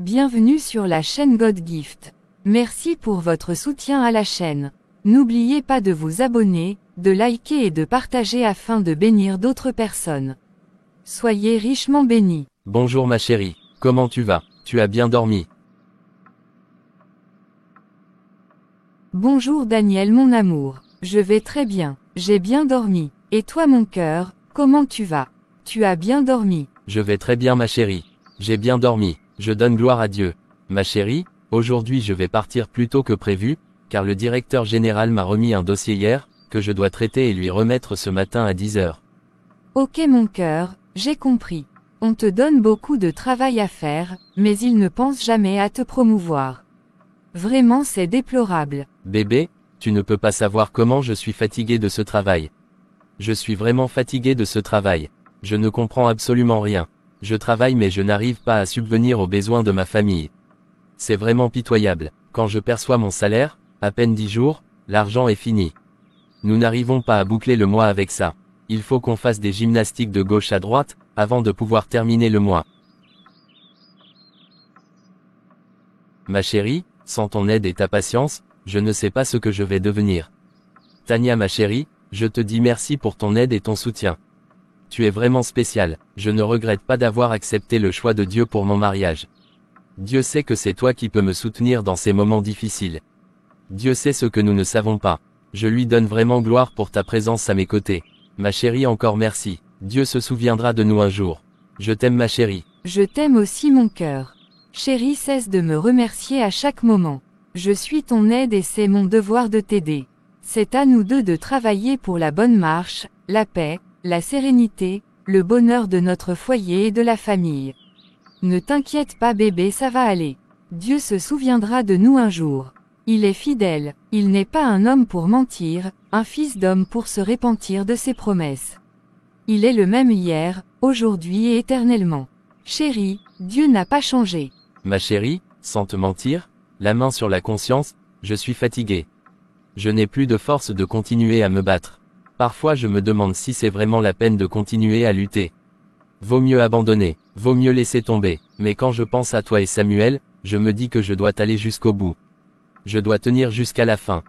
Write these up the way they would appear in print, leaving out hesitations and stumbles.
Bienvenue sur la chaîne God Gift. Merci pour votre soutien à la chaîne. N'oubliez pas de vous abonner, de liker et de partager afin de bénir d'autres personnes. Soyez richement bénis. Bonjour ma chérie, comment tu vas? Tu as bien dormi? Bonjour Daniel mon amour, je vais très bien, j'ai bien dormi. Et toi mon cœur, comment tu vas? Tu as bien dormi? Je vais très bien ma chérie. J'ai bien dormi, je donne gloire à Dieu. Ma chérie, aujourd'hui je vais partir plus tôt que prévu, car le directeur général m'a remis un dossier hier, que je dois traiter et lui remettre ce matin à 10 heures. Ok mon cœur, j'ai compris. On te donne beaucoup de travail à faire, mais il ne pense jamais à te promouvoir. Vraiment c'est déplorable. Bébé, tu ne peux pas savoir comment je suis fatigué de ce travail. Je suis vraiment fatigué de ce travail. Je ne comprends absolument rien. Je travaille mais je n'arrive pas à subvenir aux besoins de ma famille. C'est vraiment pitoyable. Quand je perçois mon salaire, à peine 10 jours, l'argent est fini. Nous n'arrivons pas à boucler le mois avec ça. Il faut qu'on fasse des gymnastiques de gauche à droite, avant de pouvoir terminer le mois. Ma chérie, sans ton aide et ta patience, je ne sais pas ce que je vais devenir. Tania ma chérie, je te dis merci pour ton aide et ton soutien. Tu es vraiment spécial, je ne regrette pas d'avoir accepté le choix de Dieu pour mon mariage. Dieu sait que c'est toi qui peux me soutenir dans ces moments difficiles. Dieu sait ce que nous ne savons pas. Je lui donne vraiment gloire pour ta présence à mes côtés. Ma chérie encore merci, Dieu se souviendra de nous un jour. Je t'aime ma chérie. Je t'aime aussi mon cœur. Chérie, cesse de me remercier à chaque moment. Je suis ton aide et c'est mon devoir de t'aider. C'est à nous deux de travailler pour la bonne marche, la paix, la sérénité, le bonheur de notre foyer et de la famille. Ne t'inquiète pas bébé, ça va aller. Dieu se souviendra de nous un jour. Il est fidèle, il n'est pas un homme pour mentir, un fils d'homme pour se repentir de ses promesses. Il est le même hier, aujourd'hui et éternellement. Chérie, Dieu n'a pas changé. Ma chérie, sans te mentir, la main sur la conscience, je suis fatigué. Je n'ai plus de force de continuer à me battre. Parfois je me demande si c'est vraiment la peine de continuer à lutter. Vaut mieux abandonner, vaut mieux laisser tomber, mais quand je pense à toi et Samuel, je me dis que je dois aller jusqu'au bout. Je dois tenir jusqu'à la fin.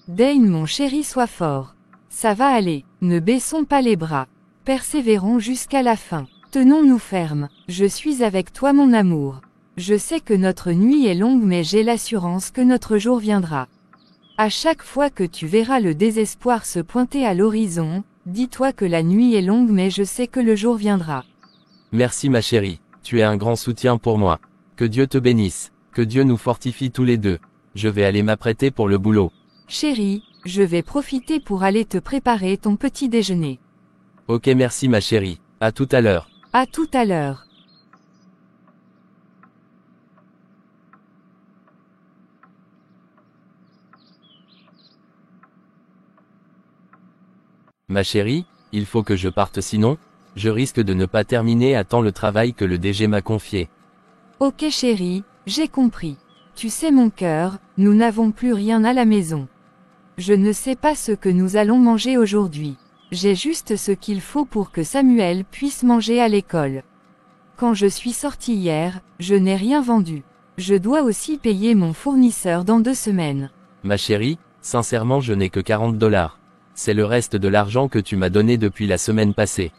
Dane mon chéri, sois fort. Ça va aller, ne baissons pas les bras. Persévérons jusqu'à la fin. Tenons-nous fermes, je suis avec toi mon amour. Je sais que notre nuit est longue mais j'ai l'assurance que notre jour viendra. À chaque fois que tu verras le désespoir se pointer à l'horizon, dis-toi que la nuit est longue mais je sais que le jour viendra. Merci ma chérie, tu es un grand soutien pour moi. Que Dieu te bénisse, que Dieu nous fortifie tous les deux. Je vais aller m'apprêter pour le boulot. Chérie, je vais profiter pour aller te préparer ton petit déjeuner. Ok merci ma chérie, à tout à l'heure. À tout à l'heure. Ma chérie, il faut que je parte sinon, je risque de ne pas terminer à temps le travail que le DG m'a confié. Ok chérie, j'ai compris. Tu sais mon cœur, nous n'avons plus rien à la maison. Je ne sais pas ce que nous allons manger aujourd'hui. J'ai juste ce qu'il faut pour que Samuel puisse manger à l'école. Quand je suis sortie hier, je n'ai rien vendu. Je dois aussi payer mon fournisseur dans 2 semaines. Ma chérie, sincèrement je n'ai que 40 $. C'est le reste de l'argent que tu m'as donné depuis la semaine passée.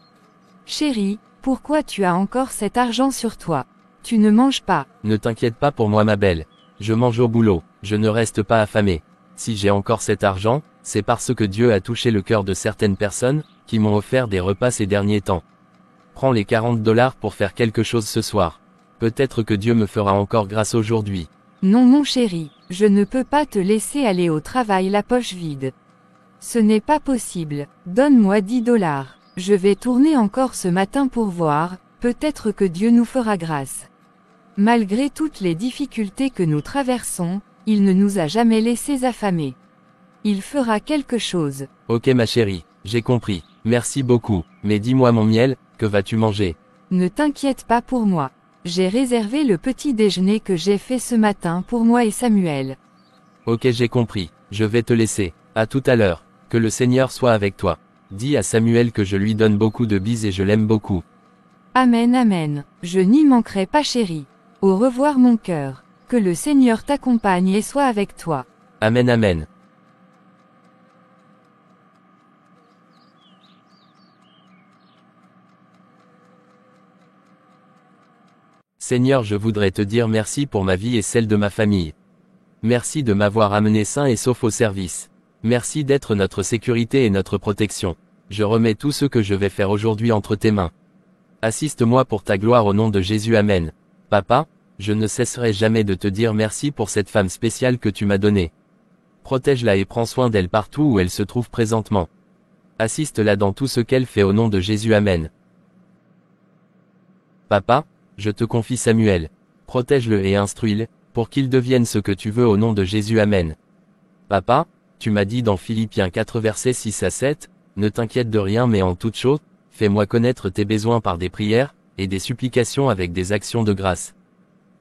Chérie, pourquoi tu as encore cet argent sur toi? Tu ne manges pas. Ne t'inquiète pas pour moi ma belle. Je mange au boulot, je ne reste pas affamé. Si j'ai encore cet argent, c'est parce que Dieu a touché le cœur de certaines personnes, qui m'ont offert des repas ces derniers temps. Prends les 40 $ pour faire quelque chose ce soir. Peut-être que Dieu me fera encore grâce aujourd'hui. Non mon chéri, je ne peux pas te laisser aller au travail la poche vide. Ce n'est pas possible, donne-moi 10 $. Je vais tourner encore ce matin pour voir, peut-être que Dieu nous fera grâce. Malgré toutes les difficultés que nous traversons, il ne nous a jamais laissés affamés. Il fera quelque chose. Ok ma chérie, j'ai compris, merci beaucoup, mais dis-moi mon miel, que vas-tu manger? Ne t'inquiète pas pour moi. J'ai réservé le petit déjeuner que j'ai fait ce matin pour moi et Samuel. Ok j'ai compris, je vais te laisser, à tout à l'heure. Que le Seigneur soit avec toi. Dis à Samuel que je lui donne beaucoup de bises et je l'aime beaucoup. Amen, amen. Je n'y manquerai pas, chérie. Au revoir, mon cœur. Que le Seigneur t'accompagne et soit avec toi. Amen, amen. Seigneur, je voudrais te dire merci pour ma vie et celle de ma famille. Merci de m'avoir amené sain et sauf au service. Merci d'être notre sécurité et notre protection. Je remets tout ce que je vais faire aujourd'hui entre tes mains. Assiste-moi pour ta gloire au nom de Jésus, amen. Papa, je ne cesserai jamais de te dire merci pour cette femme spéciale que tu m'as donnée. Protège-la et prends soin d'elle partout où elle se trouve présentement. Assiste-la dans tout ce qu'elle fait au nom de Jésus, amen. Papa, je te confie Samuel. Protège-le et instruis-le, pour qu'il devienne ce que tu veux au nom de Jésus, amen. Papa, tu m'as dit dans Philippiens 4 versets 6 à 7, ne t'inquiète de rien mais en toute chose, fais-moi connaître tes besoins par des prières, et des supplications avec des actions de grâce.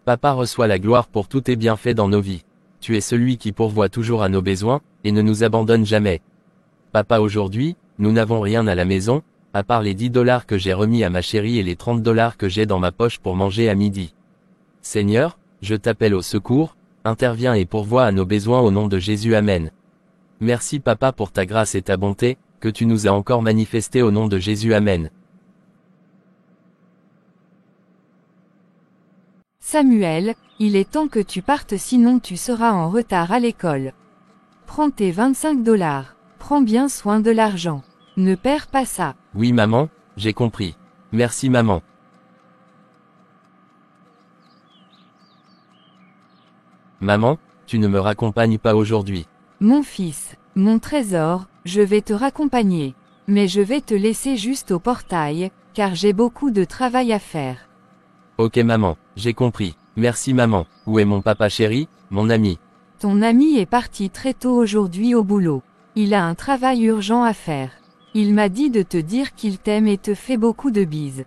Papa reçoit la gloire pour tous tes bienfaits dans nos vies. Tu es celui qui pourvoit toujours à nos besoins, et ne nous abandonne jamais. Papa, aujourd'hui, nous n'avons rien à la maison, à part les $10 que j'ai remis à ma chérie et les $30 que j'ai dans ma poche pour manger à midi. Seigneur, je t'appelle au secours, interviens et pourvois à nos besoins au nom de Jésus, amen. Merci Papa pour ta grâce et ta bonté, que tu nous as encore manifestées au nom de Jésus, amen. Samuel, il est temps que tu partes sinon tu seras en retard à l'école. Prends tes $25. Prends bien soin de l'argent. Ne perds pas ça. Oui maman, j'ai compris. Merci maman. Maman, tu ne me raccompagnes pas aujourd'hui. Mon fils, mon trésor, je vais te raccompagner. Mais je vais te laisser juste au portail, car j'ai beaucoup de travail à faire. Ok maman, j'ai compris. Merci maman. Où est mon papa chéri, mon ami? Ton ami est parti très tôt aujourd'hui au boulot. Il a un travail urgent à faire. Il m'a dit de te dire qu'il t'aime et te fait beaucoup de bises.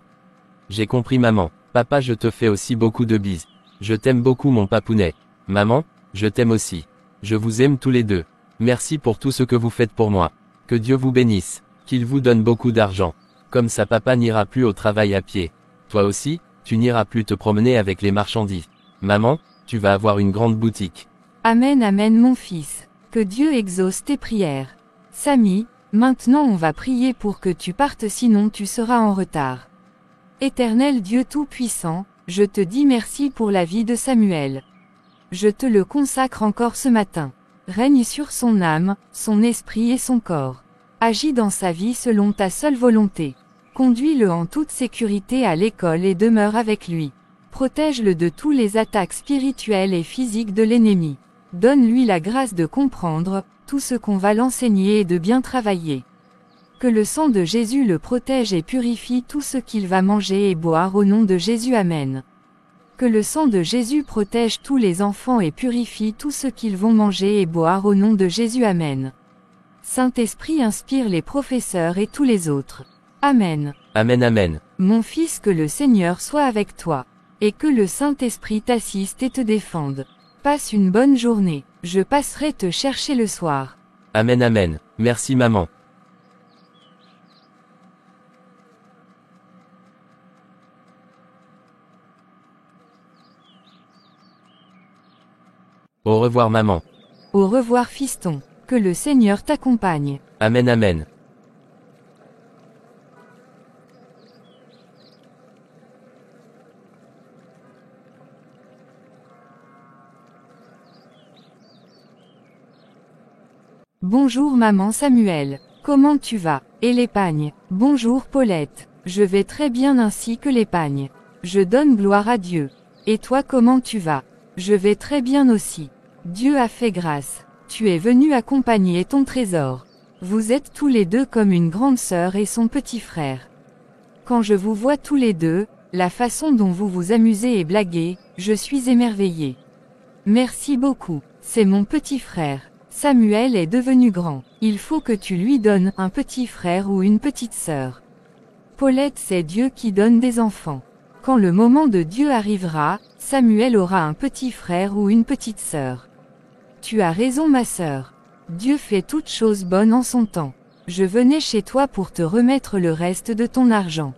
J'ai compris maman. Papa, je te fais aussi beaucoup de bises. Je t'aime beaucoup mon papounet. Maman, je t'aime aussi. Je vous aime tous les deux. Merci pour tout ce que vous faites pour moi. Que Dieu vous bénisse. Qu'il vous donne beaucoup d'argent. Comme ça papa n'ira plus au travail à pied. Toi aussi, tu n'iras plus te promener avec les marchandises. Maman, tu vas avoir une grande boutique. Amen, amen mon fils. Que Dieu exauce tes prières. Samy, maintenant on va prier pour que tu partes sinon tu seras en retard. Éternel Dieu Tout-Puissant, je te dis merci pour la vie de Samuel. Je te le consacre encore ce matin. Règne sur son âme, son esprit et son corps. Agis dans sa vie selon ta seule volonté. Conduis-le en toute sécurité à l'école et demeure avec lui. Protège-le de tous les attaques spirituelles et physiques de l'ennemi. Donne-lui la grâce de comprendre tout ce qu'on va l'enseigner et de bien travailler. Que le sang de Jésus le protège et purifie tout ce qu'il va manger et boire au nom de Jésus, amen. Que le sang de Jésus protège tous les enfants et purifie tout ce qu'ils vont manger et boire au nom de Jésus, amen. Saint-Esprit inspire les professeurs et tous les autres. Amen. Amen, amen. Mon fils, que le Seigneur soit avec toi. Et que le Saint-Esprit t'assiste et te défende. Passe une bonne journée. Je passerai te chercher le soir. Amen, amen. Merci maman. Au revoir maman. Au revoir fiston. Que le Seigneur t'accompagne. Amen, amen. Bonjour maman Samuel. Comment tu vas? Et l'épagne? Bonjour Paulette. Je vais très bien ainsi que l'épagne. Je donne gloire à Dieu. Et toi comment tu vas? Je vais très bien aussi. Dieu a fait grâce. Tu es venu accompagner ton trésor. Vous êtes tous les deux comme une grande sœur et son petit frère. Quand je vous vois tous les deux, la façon dont vous vous amusez et blaguez, je suis émerveillée. Merci beaucoup. C'est mon petit frère. Samuel est devenu grand. Il faut que tu lui donnes un petit frère ou une petite sœur. Paulette, c'est Dieu qui donne des enfants. Quand le moment de Dieu arrivera, Samuel aura un petit frère ou une petite sœur. Tu as raison ma sœur. Dieu fait toutes choses bonnes en son temps. Je venais chez toi pour te remettre le reste de ton argent.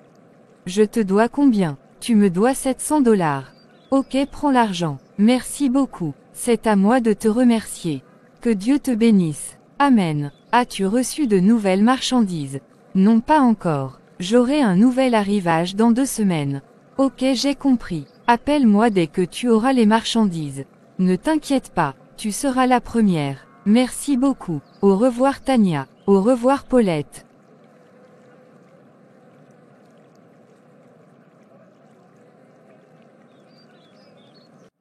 Je te dois combien? Tu me dois 700 $. Ok, prends l'argent. Merci beaucoup. C'est à moi de te remercier. Que Dieu te bénisse. Amen. As-tu reçu de nouvelles marchandises? Non, pas encore. J'aurai un nouvel arrivage dans 2 semaines. Ok, j'ai compris. Appelle-moi dès que tu auras les marchandises. Ne t'inquiète pas, tu seras la première. Merci beaucoup. Au revoir Tania. Au revoir Paulette.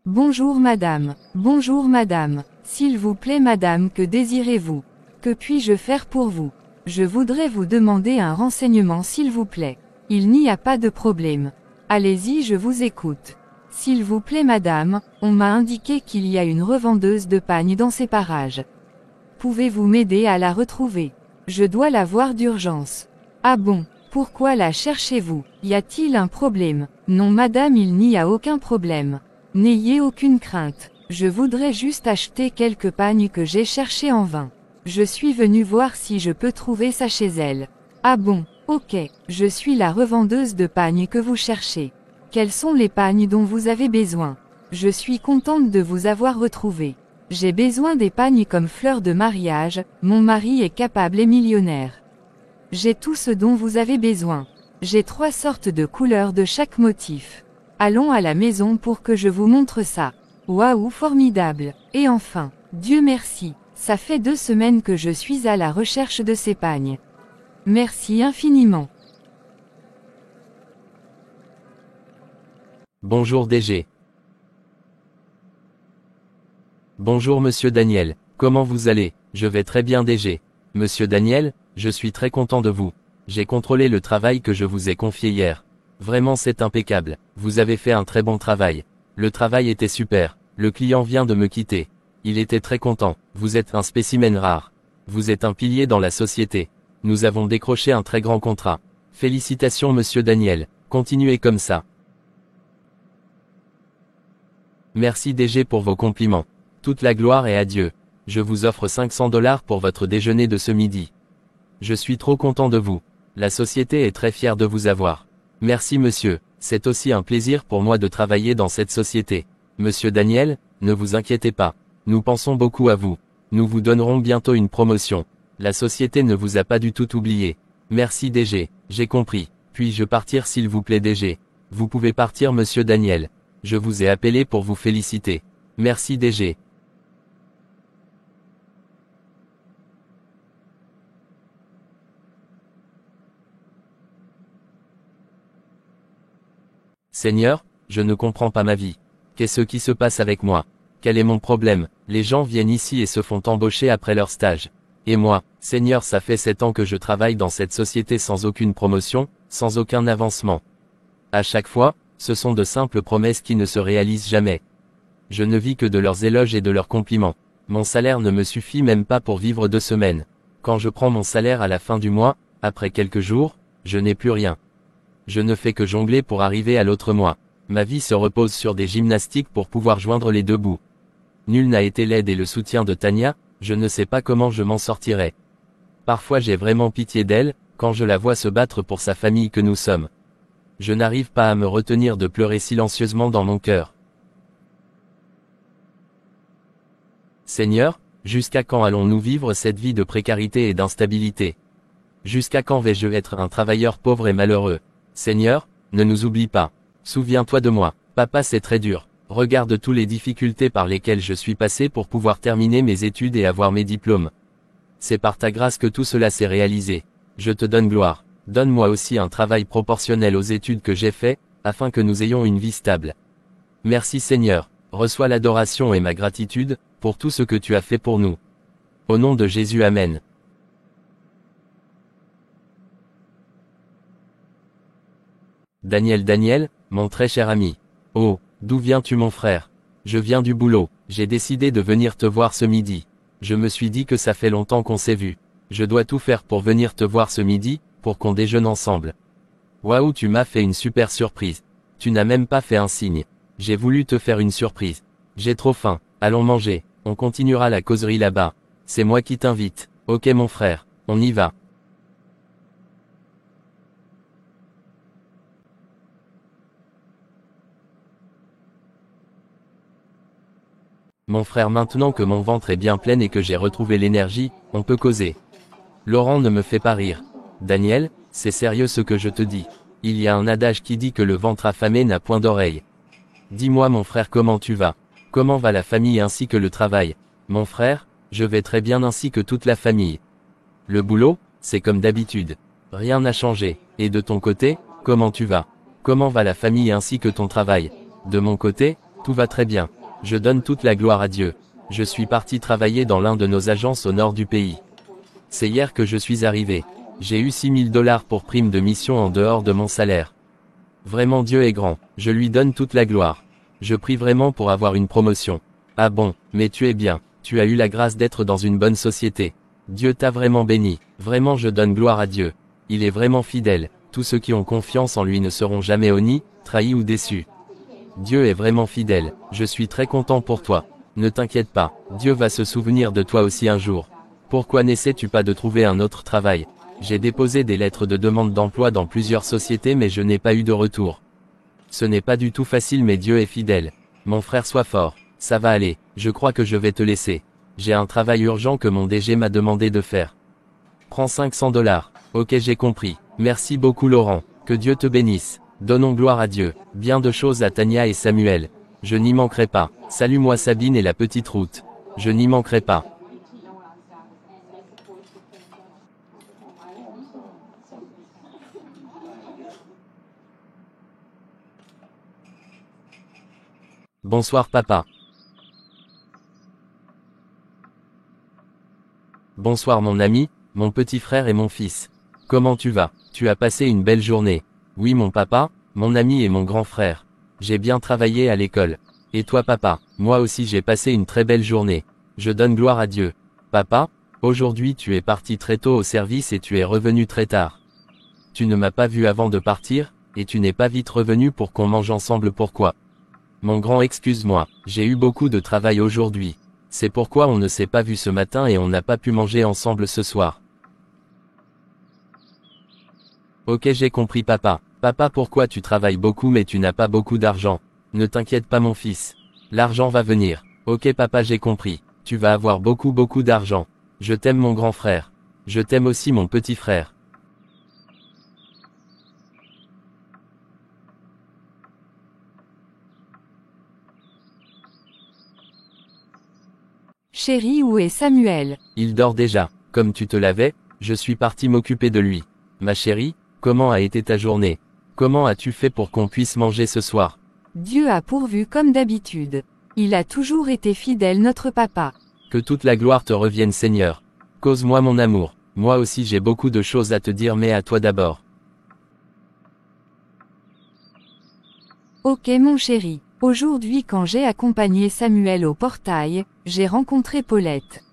Bonjour madame. Bonjour madame. S'il vous plaît madame, que désirez-vous? Que puis-je faire pour vous? Je voudrais vous demander un renseignement s'il vous plaît. Il n'y a pas de problème. Allez-y, je vous écoute. S'il vous plaît madame, on m'a indiqué qu'il y a une revendeuse de pagnes dans ces parages. Pouvez-vous m'aider à la retrouver? Je dois la voir d'urgence. Ah bon? Pourquoi la cherchez-vous? Y a-t-il un problème? Non madame, il n'y a aucun problème. N'ayez aucune crainte. Je voudrais juste acheter quelques pagnes que j'ai cherchées en vain. Je suis venu voir si je peux trouver ça chez elle. Ah bon? Ok, je suis la revendeuse de pagnes que vous cherchez. Quels sont les pagnes dont vous avez besoin? Je suis contente de vous avoir retrouvé. J'ai besoin des pagnes comme fleurs de mariage, mon mari est capable et millionnaire. J'ai tout ce dont vous avez besoin. J'ai 3 sortes de couleurs de chaque motif. Allons à la maison pour que je vous montre ça. Waouh, formidable. Et enfin, Dieu merci, ça fait 2 semaines que je suis à la recherche de ces pagnes. Merci infiniment. Bonjour DG. Bonjour Monsieur Daniel, comment vous allez? Je vais très bien DG. Monsieur Daniel, je suis très content de vous. J'ai contrôlé le travail que je vous ai confié hier. Vraiment c'est impeccable, vous avez fait un très bon travail. Le travail était super, le client vient de me quitter. Il était très content, vous êtes un spécimen rare. Vous êtes un pilier dans la société. Nous avons décroché un très grand contrat. Félicitations Monsieur Daniel, continuez comme ça. Merci DG pour vos compliments. Toute la gloire est à Dieu. Je vous offre 500 $ pour votre déjeuner de ce midi. Je suis trop content de vous. La société est très fière de vous avoir. Merci monsieur, c'est aussi un plaisir pour moi de travailler dans cette société. Monsieur Daniel, ne vous inquiétez pas. Nous pensons beaucoup à vous. Nous vous donnerons bientôt une promotion. La société ne vous a pas du tout oublié. Merci DG, j'ai compris. Puis-je partir s'il vous plaît DG? Vous pouvez partir monsieur Daniel. Je vous ai appelé pour vous féliciter. Merci DG. Seigneur, je ne comprends pas ma vie. Qu'est-ce qui se passe avec moi? Quel est mon problème? Les gens viennent ici et se font embaucher après leur stage. Et moi, Seigneur, ça fait 7 ans que je travaille dans cette société sans aucune promotion, sans aucun avancement. À chaque fois, ce sont de simples promesses qui ne se réalisent jamais. Je ne vis que de leurs éloges et de leurs compliments. Mon salaire ne me suffit même pas pour vivre 2 semaines. Quand je prends mon salaire à la fin du mois, après quelques jours, je n'ai plus rien. Je ne fais que jongler pour arriver à l'autre mois. Ma vie se repose sur des gymnastiques pour pouvoir joindre les 2 bouts. Nul n'a été l'aide et le soutien de Tania, je ne sais pas comment je m'en sortirai. Parfois j'ai vraiment pitié d'elle, quand je la vois se battre pour sa famille que nous sommes. Je n'arrive pas à me retenir de pleurer silencieusement dans mon cœur. Seigneur, jusqu'à quand allons-nous vivre cette vie de précarité et d'instabilité? Jusqu'à quand vais-je être un travailleur pauvre et malheureux? Seigneur, ne nous oublie pas. Souviens-toi de moi. Papa, c'est très dur. Regarde toutes les difficultés par lesquelles je suis passé pour pouvoir terminer mes études et avoir mes diplômes. C'est par ta grâce que tout cela s'est réalisé. Je te donne gloire. Donne-moi aussi un travail proportionnel aux études que j'ai fait, afin que nous ayons une vie stable. Merci Seigneur. Reçois l'adoration et ma gratitude, pour tout ce que tu as fait pour nous. Au nom de Jésus, Amen. Daniel, mon très cher ami. Oh, d'où viens-tu mon frère? Je viens du boulot, j'ai décidé de venir te voir ce midi. Je me suis dit que ça fait longtemps qu'on s'est vu. Je dois tout faire pour venir te voir ce midi, pour qu'on déjeune ensemble. Waouh, tu m'as fait une super surprise. Tu n'as même pas fait un signe. J'ai voulu te faire une surprise. J'ai trop faim, allons manger, on continuera la causerie là-bas. C'est moi qui t'invite. Ok mon frère, on y va. Mon frère, maintenant que mon ventre est bien plein et que j'ai retrouvé l'énergie, on peut causer. Laurent ne me fait pas rire. Daniel, c'est sérieux ce que je te dis. Il y a un adage qui dit que le ventre affamé n'a point d'oreille. Dis-moi mon frère, comment tu vas? Comment va la famille ainsi que le travail? Mon frère, je vais très bien ainsi que toute la famille. Le boulot, c'est comme d'habitude. Rien n'a changé. Et de ton côté, comment tu vas? Comment va la famille ainsi que ton travail? De mon côté, tout va très bien. Je donne toute la gloire à Dieu. Je suis parti travailler dans l'un de nos agences au nord du pays. C'est hier que je suis arrivé. J'ai eu 6 000 $ pour prime de mission en dehors de mon salaire. Vraiment, Dieu est grand. Je lui donne toute la gloire. Je prie vraiment pour avoir une promotion. Ah bon, mais tu es bien. Tu as eu la grâce d'être dans une bonne société. Dieu t'a vraiment béni. Vraiment, je donne gloire à Dieu. Il est vraiment fidèle. Tous ceux qui ont confiance en lui ne seront jamais honnis, trahis ou déçus. Dieu est vraiment fidèle. Je suis très content pour toi. Ne t'inquiète pas. Dieu va se souvenir de toi aussi un jour. Pourquoi n'essaies-tu pas de trouver un autre travail? J'ai déposé des lettres de demande d'emploi dans plusieurs sociétés mais je n'ai pas eu de retour. Ce n'est pas du tout facile mais Dieu est fidèle. Mon frère, sois fort. Ça va aller. Je crois que je vais te laisser. J'ai un travail urgent que mon DG m'a demandé de faire. Prends 500 $. Ok, j'ai compris. Merci beaucoup Laurent. Que Dieu te bénisse. Donnons gloire à Dieu. Bien de choses à Tania et Samuel. Je n'y manquerai pas. Salut-moi Sabine et la petite route. Je n'y manquerai pas. Bonsoir papa. Bonsoir mon ami, mon petit frère et mon fils. Comment tu vas? Tu as passé une belle journée? Oui mon papa, mon ami et mon grand frère. J'ai bien travaillé à l'école. Et toi papa? Moi aussi j'ai passé une très belle journée. Je donne gloire à Dieu. Papa, aujourd'hui tu es parti très tôt au service et tu es revenu très tard. Tu ne m'as pas vu avant de partir, et tu n'es pas vite revenu pour qu'on mange ensemble. Pourquoi? Mon grand, excuse-moi, j'ai eu beaucoup de travail aujourd'hui. C'est pourquoi on ne s'est pas vu ce matin et on n'a pas pu manger ensemble ce soir. Ok, j'ai compris papa. Papa, pourquoi tu travailles beaucoup mais tu n'as pas beaucoup d'argent? Ne t'inquiète pas mon fils. L'argent va venir. Ok papa, j'ai compris. Tu vas avoir beaucoup d'argent. Je t'aime mon grand frère. Je t'aime aussi mon petit frère. Chérie, où est Samuel? Il dort déjà. Comme tu te l'avais, je suis parti m'occuper de lui. Ma chérie, comment a été ta journée? Comment as-tu fait pour qu'on puisse manger ce soir? Dieu a pourvu comme d'habitude. Il a toujours été fidèle notre papa. Que toute la gloire te revienne Seigneur. Cause-moi mon amour. Moi aussi j'ai beaucoup de choses à te dire mais à toi d'abord. Ok mon chéri. Aujourd'hui quand j'ai accompagné Samuel au portail, j'ai rencontré Paulette.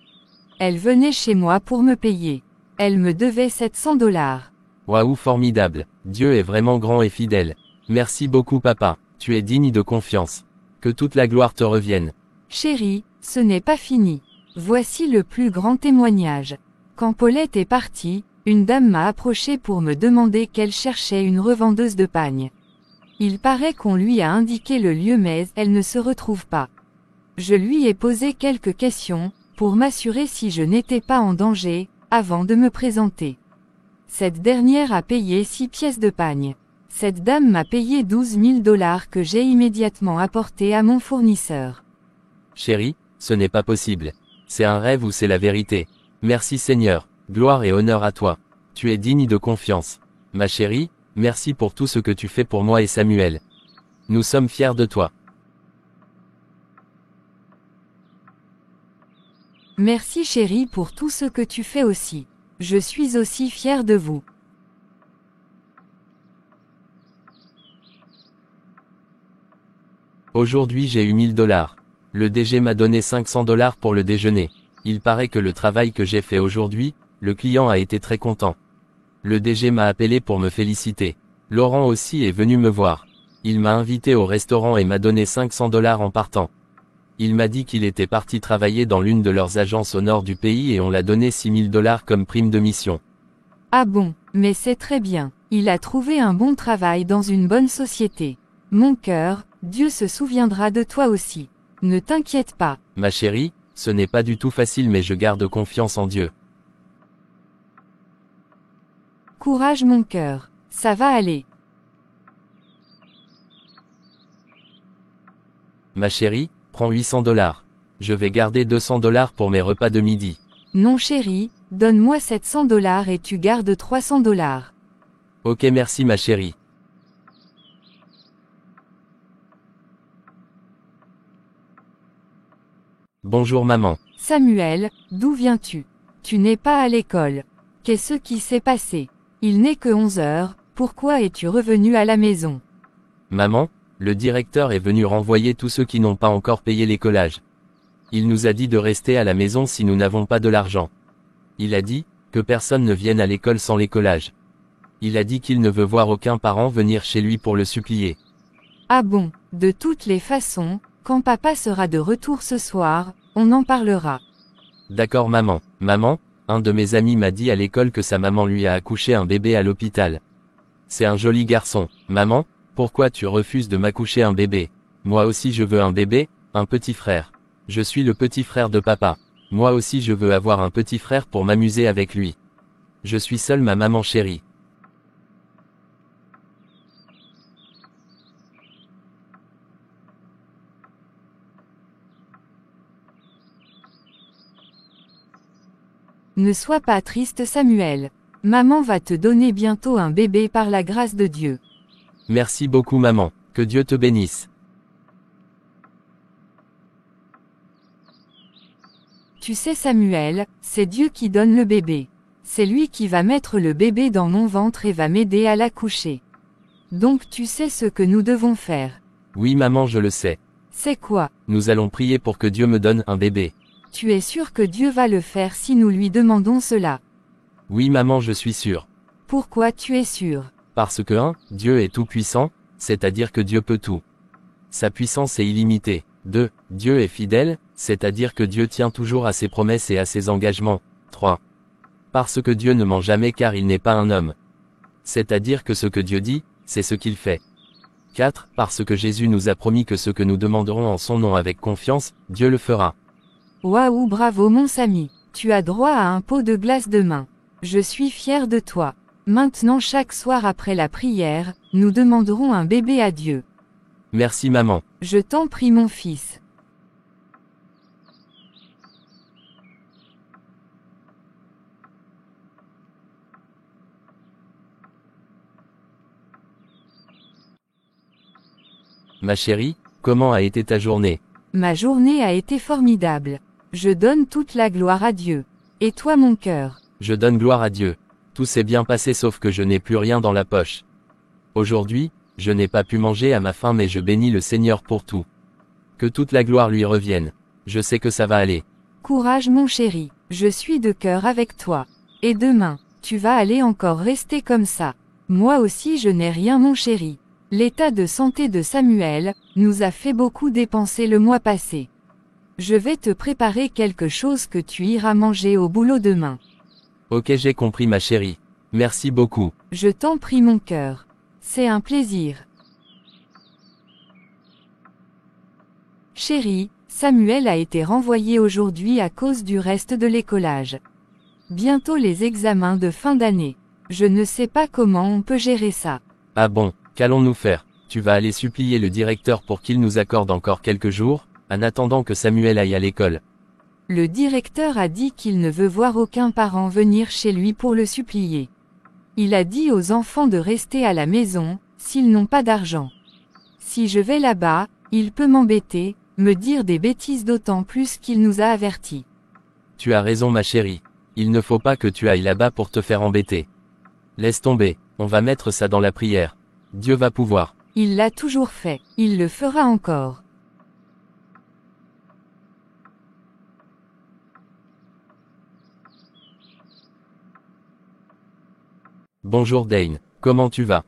Elle venait chez moi pour me payer. Elle me devait 700 $. Waouh, formidable. Dieu est vraiment grand et fidèle. Merci beaucoup papa. Tu es digne de confiance. Que toute la gloire te revienne. Chérie, ce n'est pas fini. Voici le plus grand témoignage. Quand Paulette est partie, une dame m'a approché pour me demander qu'elle cherchait une revendeuse de pagne. Il paraît qu'on lui a indiqué le lieu mais elle ne se retrouve pas. Je lui ai posé quelques questions, pour m'assurer si je n'étais pas en danger, avant de me présenter. Cette dernière a payé 6 pièces de pagne. Cette dame m'a payé 12 000 $ que j'ai immédiatement apporté à mon fournisseur. Chérie, ce n'est pas possible. C'est un rêve ou c'est la vérité? Merci Seigneur, gloire et honneur à toi. Tu es digne de confiance. Ma chérie, merci pour tout ce que tu fais pour moi et Samuel. Nous sommes fiers de toi. Merci chérie pour tout ce que tu fais aussi. Je suis aussi fière de vous. Aujourd'hui j'ai eu 1000 $. Le DG m'a donné 500 $ pour le déjeuner. Il paraît que le travail que j'ai fait aujourd'hui, le client a été très content. Le DG m'a appelé pour me féliciter. Laurent aussi est venu me voir. Il m'a invité au restaurant et m'a donné 500 $ en partant. Il m'a dit qu'il était parti travailler dans l'une de leurs agences au nord du pays et on l'a donné 6 000 $ comme prime de mission. Ah bon, mais c'est très bien. Il a trouvé un bon travail dans une bonne société. Mon cœur, Dieu se souviendra de toi aussi. Ne t'inquiète pas. Ma chérie, ce n'est pas du tout facile mais je garde confiance en Dieu. Courage mon cœur. Ça va aller. Ma chérie, prends $800. Je vais garder $200 pour mes repas de midi. Non chérie, donne-moi $700 et tu gardes $300. Ok merci ma chérie. Bonjour maman. Samuel, d'où viens-tu? Tu n'es pas à l'école. Qu'est-ce qui s'est passé? Il n'est que 11 heures, pourquoi es-tu revenu à la maison? Maman, le directeur est venu renvoyer tous ceux qui n'ont pas encore payé l'écolage. Il nous a dit de rester à la maison si nous n'avons pas de l'argent. Il a dit que personne ne vienne à l'école sans l'écolage. Il a dit qu'il ne veut voir aucun parent venir chez lui pour le supplier. Ah bon, de toutes les façons, quand papa sera de retour ce soir, on en parlera. D'accord maman. Maman, un de mes amis m'a dit à l'école que sa maman lui a accouché un bébé à l'hôpital. C'est un joli garçon. Maman, pourquoi tu refuses de m'accoucher un bébé? Moi aussi je veux un bébé, un petit frère. Je suis le petit frère de papa. Moi aussi je veux avoir un petit frère pour m'amuser avec lui. Je suis seule ma maman chérie. Ne sois pas triste Samuel. Maman va te donner bientôt un bébé par la grâce de Dieu. Merci beaucoup maman, que Dieu te bénisse. Tu sais Samuel, c'est Dieu qui donne le bébé. C'est lui qui va mettre le bébé dans mon ventre et va m'aider à l'accoucher. Donc tu sais ce que nous devons faire. Oui maman je le sais. C'est quoi? Nous allons prier pour que Dieu me donne un bébé. Tu es sûr que Dieu va le faire si nous lui demandons cela? Oui maman je suis sûr. Pourquoi tu es sûr? Parce que 1. Dieu est tout puissant, c'est-à-dire que Dieu peut tout. Sa puissance est illimitée. 2. Dieu est fidèle, c'est-à-dire que Dieu tient toujours à ses promesses et à ses engagements. 3. Parce que Dieu ne ment jamais car il n'est pas un homme. C'est-à-dire que ce que Dieu dit, c'est ce qu'il fait. 4. Parce que Jésus nous a promis que ce que nous demanderons en son nom avec confiance, Dieu le fera. Waouh bravo mon Samy. Tu as droit à un pot de glace demain. Je suis fier de toi. Maintenant chaque soir après la prière, nous demanderons un bébé à Dieu. Merci maman. Je t'en prie mon fils. Ma chérie, comment a été ta journée? Ma journée a été formidable. Je donne toute la gloire à Dieu. Et toi mon cœur? Je donne gloire à Dieu. Tout s'est bien passé sauf que je n'ai plus rien dans la poche. Aujourd'hui, je n'ai pas pu manger à ma faim mais je bénis le Seigneur pour tout. Que toute la gloire lui revienne. Je sais que ça va aller. Courage mon chéri, je suis de cœur avec toi. Et demain, tu vas aller encore rester comme ça. Moi aussi je n'ai rien mon chéri. L'état de santé de Samuel nous a fait beaucoup dépenser le mois passé. Je vais te préparer quelque chose que tu iras manger au boulot demain. Ok j'ai compris ma chérie. Merci beaucoup. Je t'en prie mon cœur. C'est un plaisir. Chérie, Samuel a été renvoyé aujourd'hui à cause du reste de l'écolage. Bientôt les examens de fin d'année. Je ne sais pas comment on peut gérer ça. Ah bon, qu'allons-nous faire? Tu vas aller supplier le directeur pour qu'il nous accorde encore quelques jours, en attendant que Samuel aille à l'école. Le directeur a dit qu'il ne veut voir aucun parent venir chez lui pour le supplier. Il a dit aux enfants de rester à la maison, s'ils n'ont pas d'argent. Si je vais là-bas, il peut m'embêter, me dire des bêtises d'autant plus qu'il nous a avertis. Tu as raison ma chérie. Il ne faut pas que tu ailles là-bas pour te faire embêter. Laisse tomber, on va mettre ça dans la prière. Dieu va pouvoir. Il l'a toujours fait, il le fera encore. Bonjour Dane, comment tu vas?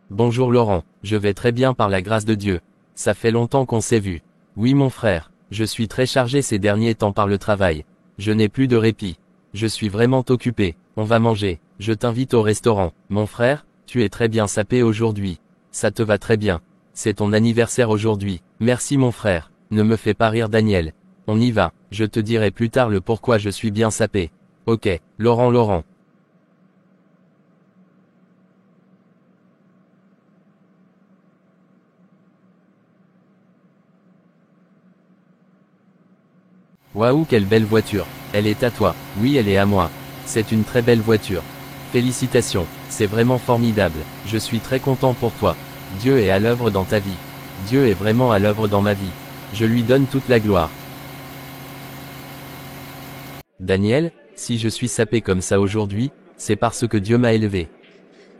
Bonjour Laurent, je vais très bien par la grâce de Dieu. Ça fait longtemps qu'on s'est vu. Oui mon frère, je suis très chargé ces derniers temps par le travail. Je n'ai plus de répit. Je suis vraiment occupé. On va manger. Je t'invite au restaurant. Mon frère, tu es très bien sapé aujourd'hui. Ça te va très bien. c'est ton anniversaire aujourd'hui. Merci mon frère. Ne me fais pas rire Daniel. On y va, je te dirai plus tard le pourquoi je suis bien sapé. Ok, Laurent. Waouh, quelle belle voiture. Elle est à toi. Oui, elle est à moi. C'est une très belle voiture. Félicitations, c'est vraiment formidable. Je suis très content pour toi. Dieu est à l'œuvre dans ta vie. Dieu est vraiment à l'œuvre dans ma vie. Je lui donne toute la gloire. Daniel, si je suis sapé comme ça aujourd'hui, c'est parce que Dieu m'a élevé.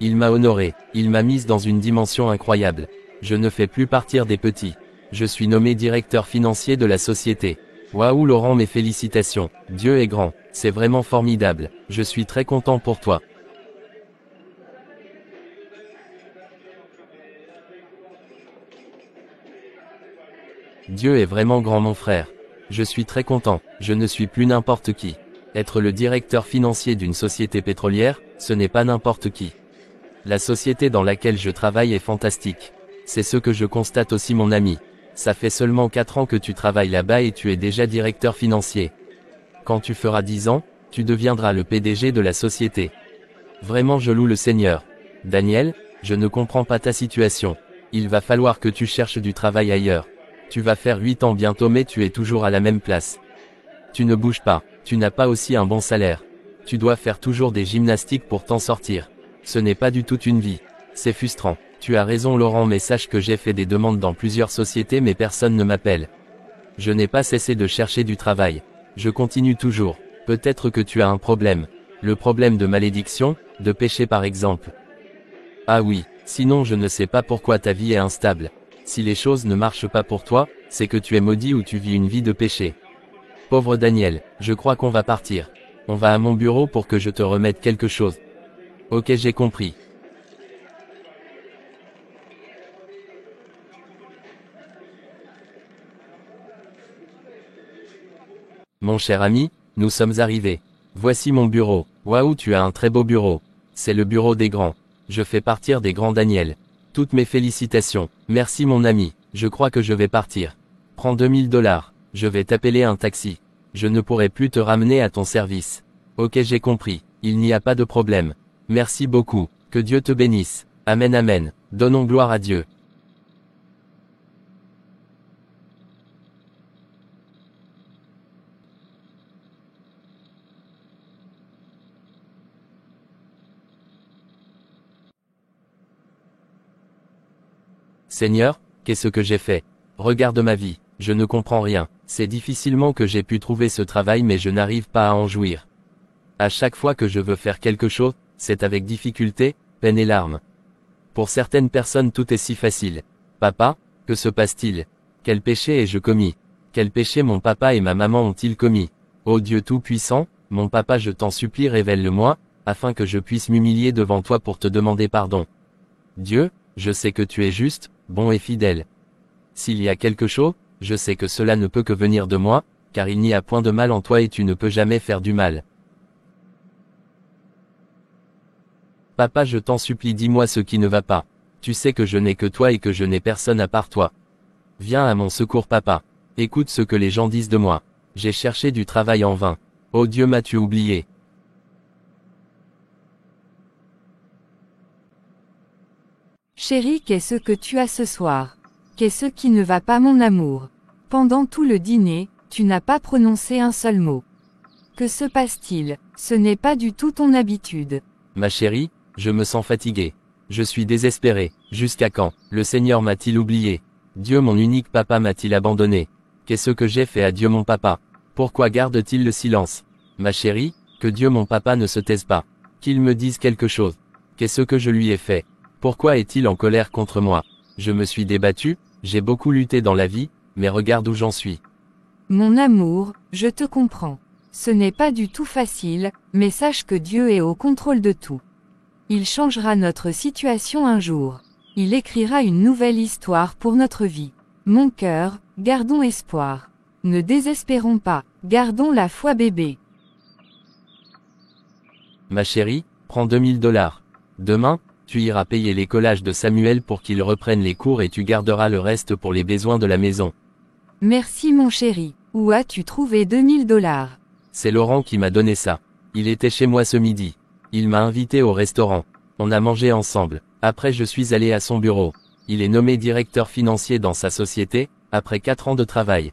Il m'a honoré, il m'a mise dans une dimension incroyable. Je ne fais plus partir des petits. Je suis nommé directeur financier de la société. Waouh Laurent, mes félicitations. Dieu est grand, c'est vraiment formidable. Je suis très content pour toi. Dieu est vraiment grand mon frère. Je suis très content, je ne suis plus n'importe qui. Être le directeur financier d'une société pétrolière, ce n'est pas n'importe qui. La société dans laquelle je travaille est fantastique. C'est ce que je constate aussi mon ami. Ça fait seulement 4 ans que tu travailles là-bas et tu es déjà directeur financier. Quand tu feras 10 ans, tu deviendras le PDG de la société. Vraiment je loue le Seigneur. Daniel, je ne comprends pas ta situation. Il va falloir que tu cherches du travail ailleurs. Tu vas faire 8 ans bientôt mais tu es toujours à la même place. Tu ne bouges pas, tu n'as pas aussi un bon salaire. Tu dois faire toujours des gymnastiques pour t'en sortir. Ce n'est pas du tout une vie. C'est frustrant. Tu as raison Laurent mais sache que j'ai fait des demandes dans plusieurs sociétés mais personne ne m'appelle. Je n'ai pas cessé de chercher du travail. Je continue toujours. Peut-être que tu as un problème. Le problème de malédiction, de péché par exemple. Ah oui, sinon je ne sais pas pourquoi ta vie est instable. Si les choses ne marchent pas pour toi, c'est que tu es maudit ou tu vis une vie de péché. Pauvre Daniel, je crois qu'on va partir. On va à mon bureau pour que je te remette quelque chose. Ok, j'ai compris. Mon cher ami, nous sommes arrivés. Voici mon bureau. Waouh, tu as un très beau bureau. C'est le bureau des grands. Je fais partir des grands Daniel. Toutes mes félicitations. Merci mon ami, je crois que je vais partir. Prends $2000. Je vais t'appeler un taxi. Je ne pourrai plus te ramener à ton service. Ok, j'ai compris. Il n'y a pas de problème. Merci beaucoup. Que Dieu te bénisse. Amen amen. Donnons gloire à Dieu. Seigneur, qu'est-ce que j'ai fait? Regarde ma vie, je ne comprends rien. C'est difficilement que j'ai pu trouver ce travail mais je n'arrive pas à en jouir. À chaque fois que je veux faire quelque chose, c'est avec difficulté, peine et larmes. Pour certaines personnes tout est si facile. Papa, que se passe-t-il? Quel péché ai-je commis? Quel péché mon papa et ma maman ont-ils commis? Ô Dieu Tout-Puissant, mon papa je t'en supplie révèle-le-moi, afin que je puisse m'humilier devant toi pour te demander pardon. Dieu, je sais que tu es juste, bon et fidèle. S'il y a quelque chose, je sais que cela ne peut que venir de moi, car il n'y a point de mal en toi et tu ne peux jamais faire du mal. Papa je t'en supplie dis-moi ce qui ne va pas. Tu sais que je n'ai que toi et que je n'ai personne à part toi. Viens à mon secours papa. Écoute ce que les gens disent de moi. J'ai cherché du travail en vain. Oh Dieu m'as-tu oublié? Chérie, qu'est-ce que tu as ce soir? Qu'est-ce qui ne va pas mon amour? Pendant tout le dîner, tu n'as pas prononcé un seul mot. Que se passe-t-il? Ce n'est pas du tout ton habitude. Ma chérie, je me sens fatigué. Je suis désespéré. Jusqu'à quand? Le Seigneur m'a-t-il oublié? Dieu mon unique papa m'a-t-il abandonné? Qu'est-ce que j'ai fait à Dieu mon papa? Pourquoi garde-t-il le silence? Ma chérie, que Dieu mon papa ne se taise pas. Qu'il me dise quelque chose. Qu'est-ce que je lui ai fait? Pourquoi est-il en colère contre moi? Je me suis débattu, j'ai beaucoup lutté dans la vie, mais regarde où j'en suis. Mon amour, je te comprends. Ce n'est pas du tout facile, mais sache que Dieu est au contrôle de tout. Il changera notre situation un jour. Il écrira une nouvelle histoire pour notre vie. Mon cœur, gardons espoir. Ne désespérons pas, gardons la foi bébé. Ma chérie, prends $2000. Demain, Tu iras payer l'écolage de Samuel pour qu'il reprenne les cours et tu garderas le reste pour les besoins de la maison. Merci mon chéri. Où as-tu trouvé 2000 $? C'est Laurent qui m'a donné ça. Il était chez moi ce midi. Il m'a invité au restaurant. On a mangé ensemble. Après je suis allé à son bureau. Il est nommé directeur financier dans sa société, après 4 ans de travail.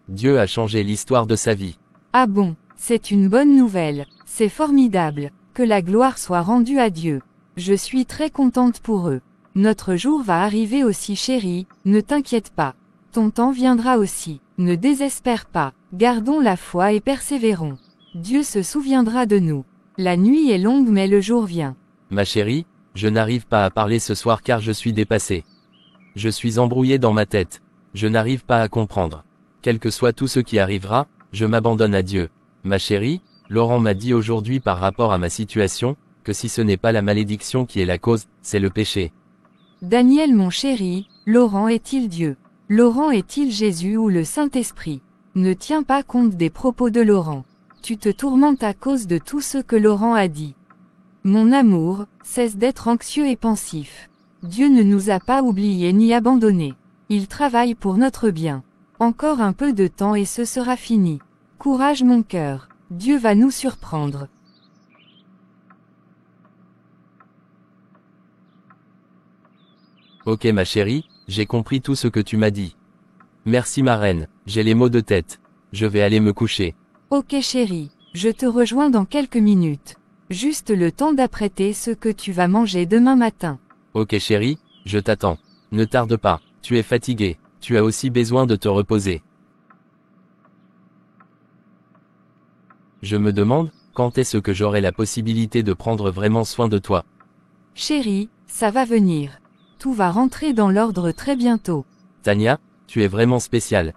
Dieu a changé l'histoire de sa vie. Ah bon, c'est une bonne nouvelle. C'est formidable. Que la gloire soit rendue à Dieu. Je suis très contente pour eux. Notre jour va arriver aussi chérie, ne t'inquiète pas. Ton temps viendra aussi, ne désespère pas. Gardons la foi et persévérons. Dieu se souviendra de nous. La nuit est longue mais le jour vient. Ma chérie, je n'arrive pas à parler ce soir car je suis dépassé. Je suis embrouillé dans ma tête. Je n'arrive pas à comprendre. Quel que soit tout ce qui arrivera, je m'abandonne à Dieu. Ma chérie, Laurent m'a dit aujourd'hui par rapport à ma situation, que si ce n'est pas la malédiction qui est la cause, c'est le péché. Daniel mon chéri, Laurent est-il Dieu? Laurent est-il Jésus ou le Saint-Esprit? Ne tiens pas compte des propos de Laurent. Tu te tourmentes à cause de tout ce que Laurent a dit. Mon amour, cesse d'être anxieux et pensif. Dieu ne nous a pas oubliés ni abandonnés. Il travaille pour notre bien. Encore un peu de temps et ce sera fini. Courage mon cœur, Dieu va nous surprendre. Ok ma chérie, j'ai compris tout ce que tu m'as dit. Merci ma reine, j'ai les maux de tête. Je vais aller me coucher. Ok chérie, je te rejoins dans quelques minutes. Juste le temps d'apprêter ce que tu vas manger demain matin. Ok chérie, je t'attends. Ne tarde pas, tu es fatiguée, tu as aussi besoin de te reposer. Je me demande, quand est-ce que j'aurai la possibilité de prendre vraiment soin de toi? Chérie, ça va venir. Tout va rentrer dans l'ordre très bientôt. Tania, tu es vraiment spéciale.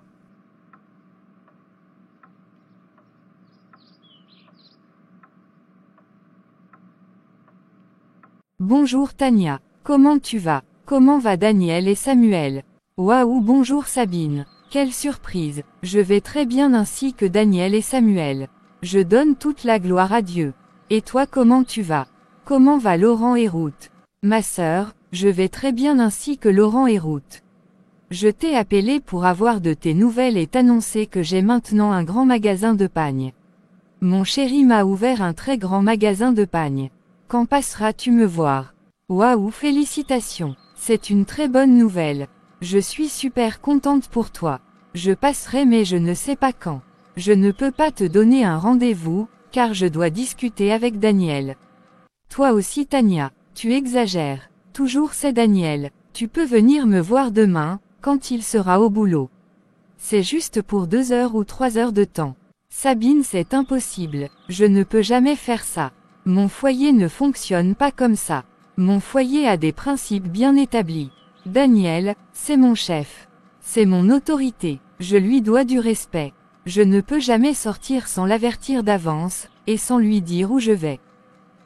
Bonjour Tania, comment tu vas? Comment va Daniel et Samuel? Waouh, bonjour Sabine. Quelle surprise, je vais très bien ainsi que Daniel et Samuel. Je donne toute la gloire à Dieu. Et toi comment tu vas? Comment va Laurent et Ruth? Ma sœur, je vais très bien ainsi que Laurent et Ruth. Je t'ai appelé pour avoir de tes nouvelles et t'annoncer que j'ai maintenant un grand magasin de pagnes. Mon chéri m'a ouvert un très grand magasin de pagnes. Quand passeras-tu me voir? Waouh, félicitations. C'est une très bonne nouvelle. Je suis super contente pour toi. Je passerai mais je ne sais pas quand. Je ne peux pas te donner un rendez-vous, car je dois discuter avec Daniel. Toi aussi Tania, tu exagères. Toujours c'est Daniel. Tu peux venir me voir demain, quand il sera au boulot. C'est juste pour 2 heures ou 3 heures de temps. Sabine, c'est impossible. Je ne peux jamais faire ça. Mon foyer ne fonctionne pas comme ça. Mon foyer a des principes bien établis. Daniel, c'est mon chef. C'est mon autorité. Je lui dois du respect. Je ne peux jamais sortir sans l'avertir d'avance, et sans lui dire où je vais.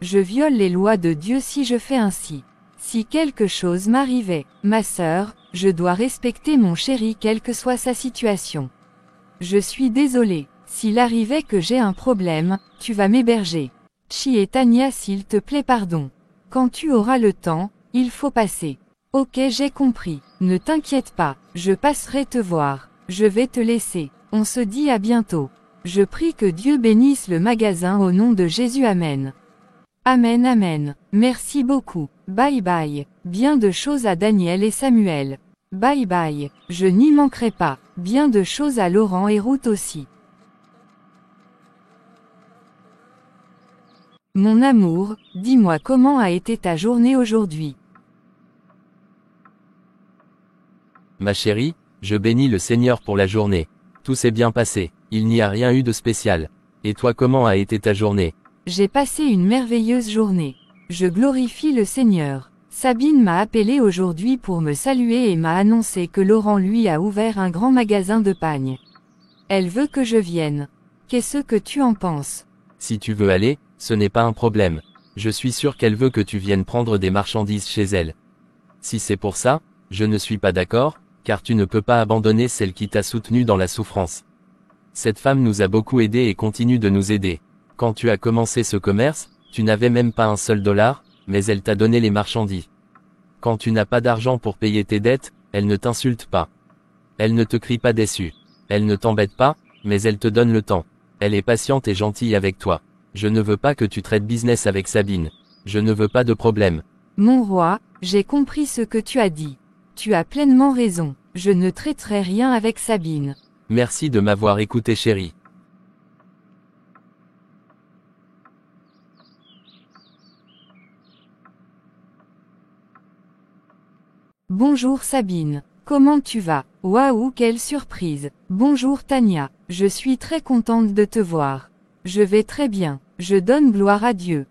Je viole les lois de Dieu si je fais ainsi. Si quelque chose m'arrivait, ma sœur, je dois respecter mon chéri quelle que soit sa situation. Je suis désolée, s'il arrivait que j'ai un problème, tu vas m'héberger. Chi et Tania s'il te plaît pardon. Quand tu auras le temps, il faut passer. Ok j'ai compris, ne t'inquiète pas, je passerai te voir. Je vais te laisser, on se dit à bientôt. Je prie que Dieu bénisse le magasin au nom de Jésus amen. Amen amen, merci beaucoup, bye bye, bien de choses à Daniel et Samuel. Bye bye, je n'y manquerai pas, bien de choses à Laurent et Ruth aussi. Mon amour, dis-moi comment a été ta journée aujourd'hui. Ma chérie, je bénis le Seigneur pour la journée. Tout s'est bien passé, il n'y a rien eu de spécial. Et toi comment a été ta journée? J'ai passé une merveilleuse journée. Je glorifie le Seigneur. Sabine m'a appelé aujourd'hui pour me saluer et m'a annoncé que Laurent lui a ouvert un grand magasin de pagnes. Elle veut que je vienne. Qu'est-ce que tu en penses? Si tu veux aller, ce n'est pas un problème. Je suis sûr qu'elle veut que tu viennes prendre des marchandises chez elle. Si c'est pour ça, je ne suis pas d'accord, car tu ne peux pas abandonner celle qui t'a soutenu dans la souffrance. Cette femme nous a beaucoup aidés et continue de nous aider. Quand tu as commencé ce commerce, tu n'avais même pas $1, mais elle t'a donné les marchandises. Quand tu n'as pas d'argent pour payer tes dettes, elle ne t'insulte pas. Elle ne te crie pas déçu. Elle ne t'embête pas, mais elle te donne le temps. Elle est patiente et gentille avec toi. Je ne veux pas que tu traites business avec Sabine. Je ne veux pas de problème. Mon roi, j'ai compris ce que tu as dit. Tu as pleinement raison, je ne traiterai rien avec Sabine. Merci de m'avoir écouté chérie. Bonjour Sabine. Comment tu vas? Waouh, quelle surprise. Bonjour Tania. Je suis très contente de te voir. Je vais très bien. Je donne gloire à Dieu.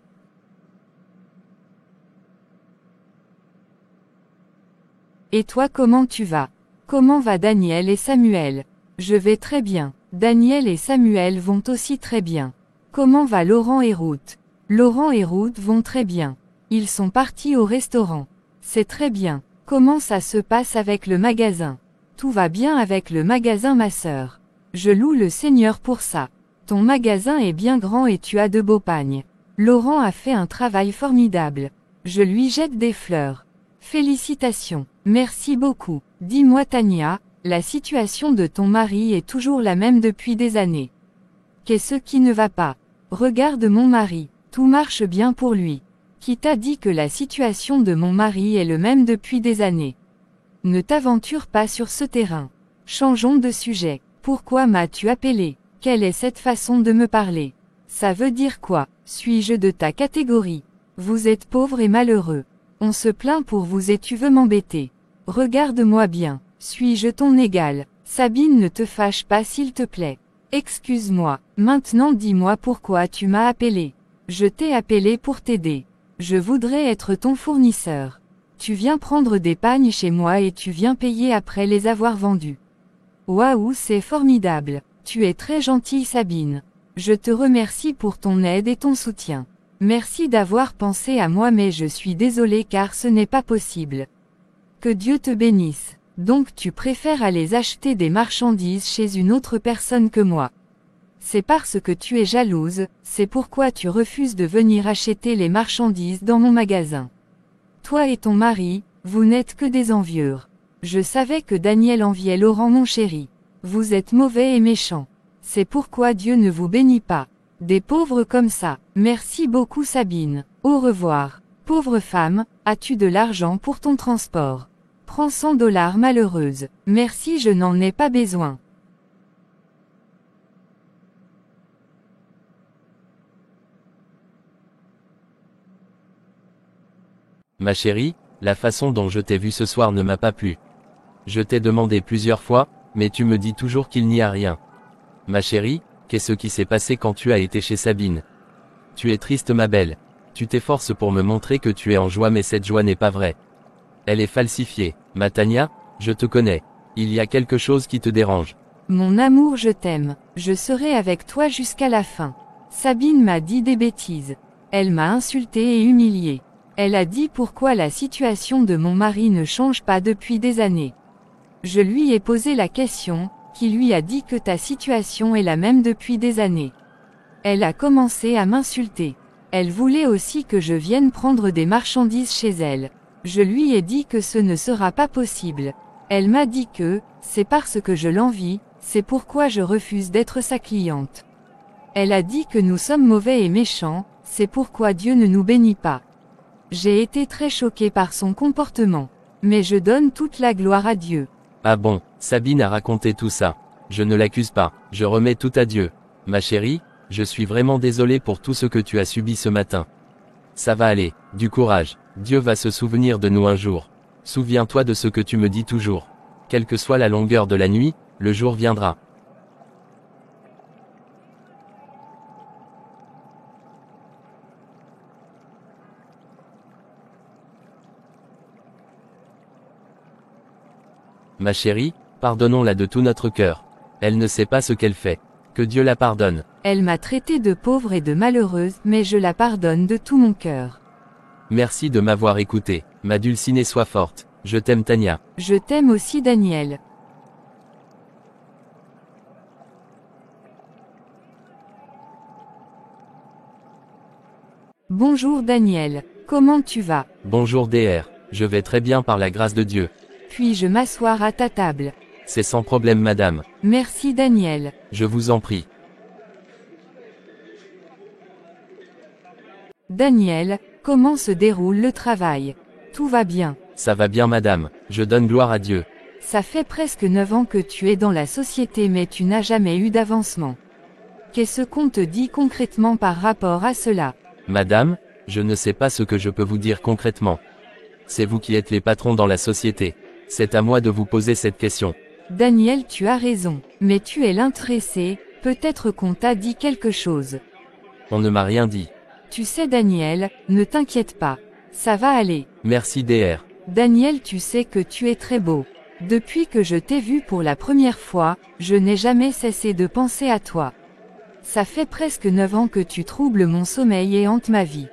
Et toi comment tu vas? Comment va Daniel et Samuel? Je vais très bien. Daniel et Samuel vont aussi très bien. Comment va Laurent et Ruth? Laurent et Ruth vont très bien. Ils sont partis au restaurant. C'est très bien. Comment ça se passe avec le magasin? Tout va bien avec le magasin ma sœur. Je loue le Seigneur pour ça. Ton magasin est bien grand et tu as de beaux pagnes. Laurent a fait un travail formidable. Je lui jette des fleurs. Félicitations. Merci beaucoup. Dis-moi Tania, la situation de ton mari est toujours la même depuis des années. Qu'est-ce qui ne va pas? Regarde mon mari. Tout marche bien pour lui. Qui t'a dit que la situation de mon mari est le même depuis des années? Ne t'aventure pas sur ce terrain. Changeons de sujet. Pourquoi m'as-tu appelé? Quelle est cette façon de me parler? Ça veut dire quoi? Suis-je de ta catégorie? Vous êtes pauvre et malheureux. On se plaint pour vous et tu veux m'embêter. Regarde-moi bien. Suis-je ton égal? Sabine, ne te fâche pas s'il te plaît. Excuse-moi. Maintenant dis-moi pourquoi tu m'as appelé. Je t'ai appelé pour t'aider. Je voudrais être ton fournisseur. Tu viens prendre des pagnes chez moi et tu viens payer après les avoir vendus. Waouh, c'est formidable. Tu es très gentille Sabine. Je te remercie pour ton aide et ton soutien. Merci d'avoir pensé à moi mais je suis désolée car ce n'est pas possible. Que Dieu te bénisse. Donc tu préfères aller acheter des marchandises chez une autre personne que moi. C'est parce que tu es jalouse, c'est pourquoi tu refuses de venir acheter les marchandises dans mon magasin. Toi et ton mari, vous n'êtes que des envieurs. Je savais que Daniel enviait Laurent mon chéri. Vous êtes mauvais et méchant. C'est pourquoi Dieu ne vous bénit pas. Des pauvres comme ça. Merci beaucoup Sabine. Au revoir. Pauvre femme, as-tu de l'argent pour ton transport? Prends 100 $ malheureuse. Merci, je n'en ai pas besoin. Ma chérie, la façon dont je t'ai vu ce soir ne m'a pas plu. Je t'ai demandé plusieurs fois, mais tu me dis toujours qu'il n'y a rien. Ma chérie, qu'est-ce qui s'est passé quand tu as été chez Sabine? Tu es triste ma belle. Tu t'efforces pour me montrer que tu es en joie mais cette joie n'est pas vraie. Elle est falsifiée. Ma Tania, je te connais. Il y a quelque chose qui te dérange. Mon amour, je t'aime. Je serai avec toi jusqu'à la fin. Sabine m'a dit des bêtises. Elle m'a insulté et humilié. Elle a dit pourquoi la situation de mon mari ne change pas depuis des années. Je lui ai posé la question, qui lui a dit que ta situation est la même depuis des années. Elle a commencé à m'insulter. Elle voulait aussi que je vienne prendre des marchandises chez elle. Je lui ai dit que ce ne sera pas possible. Elle m'a dit que, c'est parce que je l'envie, c'est pourquoi je refuse d'être sa cliente. Elle a dit que nous sommes mauvais et méchants, c'est pourquoi Dieu ne nous bénit pas. J'ai été très choquée par son comportement. Mais je donne toute la gloire à Dieu. Ah bon, Sabine a raconté tout ça. Je ne l'accuse pas, je remets tout à Dieu. Ma chérie, je suis vraiment désolé pour tout ce que tu as subi ce matin. Ça va aller, du courage. Dieu va se souvenir de nous un jour. Souviens-toi de ce que tu me dis toujours. Quelle que soit la longueur de la nuit, le jour viendra. Ma chérie, pardonnons-la de tout notre cœur. Elle ne sait pas ce qu'elle fait. Que Dieu la pardonne. Elle m'a traitée de pauvre et de malheureuse, mais je la pardonne de tout mon cœur. Merci de m'avoir écouté. Ma dulcinée soit forte. Je t'aime Tania. Je t'aime aussi Daniel. Bonjour Daniel. Comment tu vas? Bonjour DR. Je vais très bien par la grâce de Dieu. Puis-je m'asseoir à ta table? C'est sans problème madame. Merci Daniel. Je vous en prie. Daniel, comment se déroule le travail? Tout va bien. Ça va bien madame. Je donne gloire à Dieu. Ça fait presque 9 ans que tu es dans la société mais tu n'as jamais eu d'avancement. Qu'est-ce qu'on te dit concrètement par rapport à cela? Madame, je ne sais pas ce que je peux vous dire concrètement. C'est vous qui êtes les patrons dans la société. C'est à moi de vous poser cette question. Daniel, tu as raison. Mais tu es l'intéressé, peut-être qu'on t'a dit quelque chose. On ne m'a rien dit. Tu sais Daniel, ne t'inquiète pas. Ça va aller. Merci DR. Daniel, tu sais que tu es très beau. Depuis que je t'ai vu pour la première fois, je n'ai jamais cessé de penser à toi. Ça fait presque 9 ans que tu troubles mon sommeil et hantes ma vie.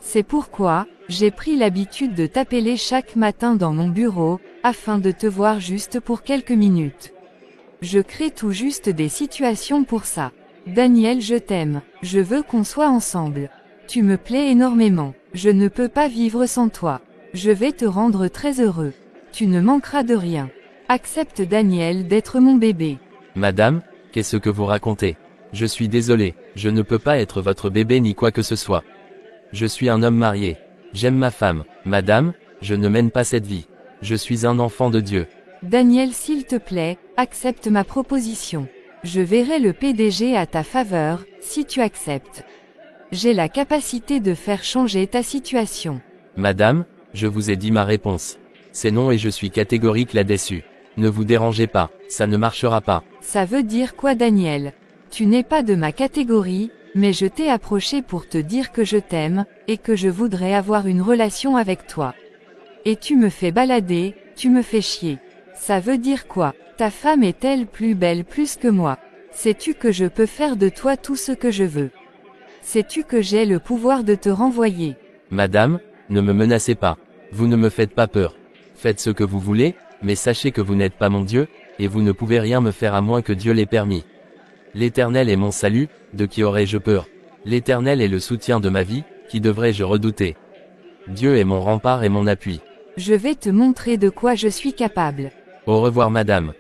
C'est pourquoi, j'ai pris l'habitude de t'appeler chaque matin dans mon bureau, afin de te voir juste pour quelques minutes. Je crée tout juste des situations pour ça. Daniel, je t'aime. Je veux qu'on soit ensemble. Tu me plais énormément. Je ne peux pas vivre sans toi. Je vais te rendre très heureux. Tu ne manqueras de rien. Accepte Daniel d'être mon bébé. Madame, qu'est-ce que vous racontez? Je suis désolé, je ne peux pas être votre bébé ni quoi que ce soit. Je suis un homme marié. J'aime ma femme. Madame, je ne mène pas cette vie. Je suis un enfant de Dieu. Daniel, s'il te plaît, accepte ma proposition. Je verrai le PDG à ta faveur, si tu acceptes. J'ai la capacité de faire changer ta situation. Madame, je vous ai dit ma réponse. C'est non et je suis catégorique là-dessus. Ne vous dérangez pas, ça ne marchera pas. Ça veut dire quoi Daniel? Tu n'es pas de ma catégorie, mais je t'ai approché pour te dire que je t'aime, et que je voudrais avoir une relation avec toi. Et tu me fais balader, tu me fais chier. Ça veut dire quoi? Ta femme est-elle plus belle plus que moi? Sais-tu que je peux faire de toi tout ce que je veux? Sais-tu que j'ai le pouvoir de te renvoyer? Madame, ne me menacez pas. Vous ne me faites pas peur. Faites ce que vous voulez, mais sachez que vous n'êtes pas mon Dieu, et vous ne pouvez rien me faire à moins que Dieu l'ait permis. L'Éternel est mon salut, de qui aurais-je peur? L'Éternel est le soutien de ma vie, qui devrais-je redouter? Dieu est mon rempart et mon appui. Je vais te montrer de quoi je suis capable. Au revoir madame.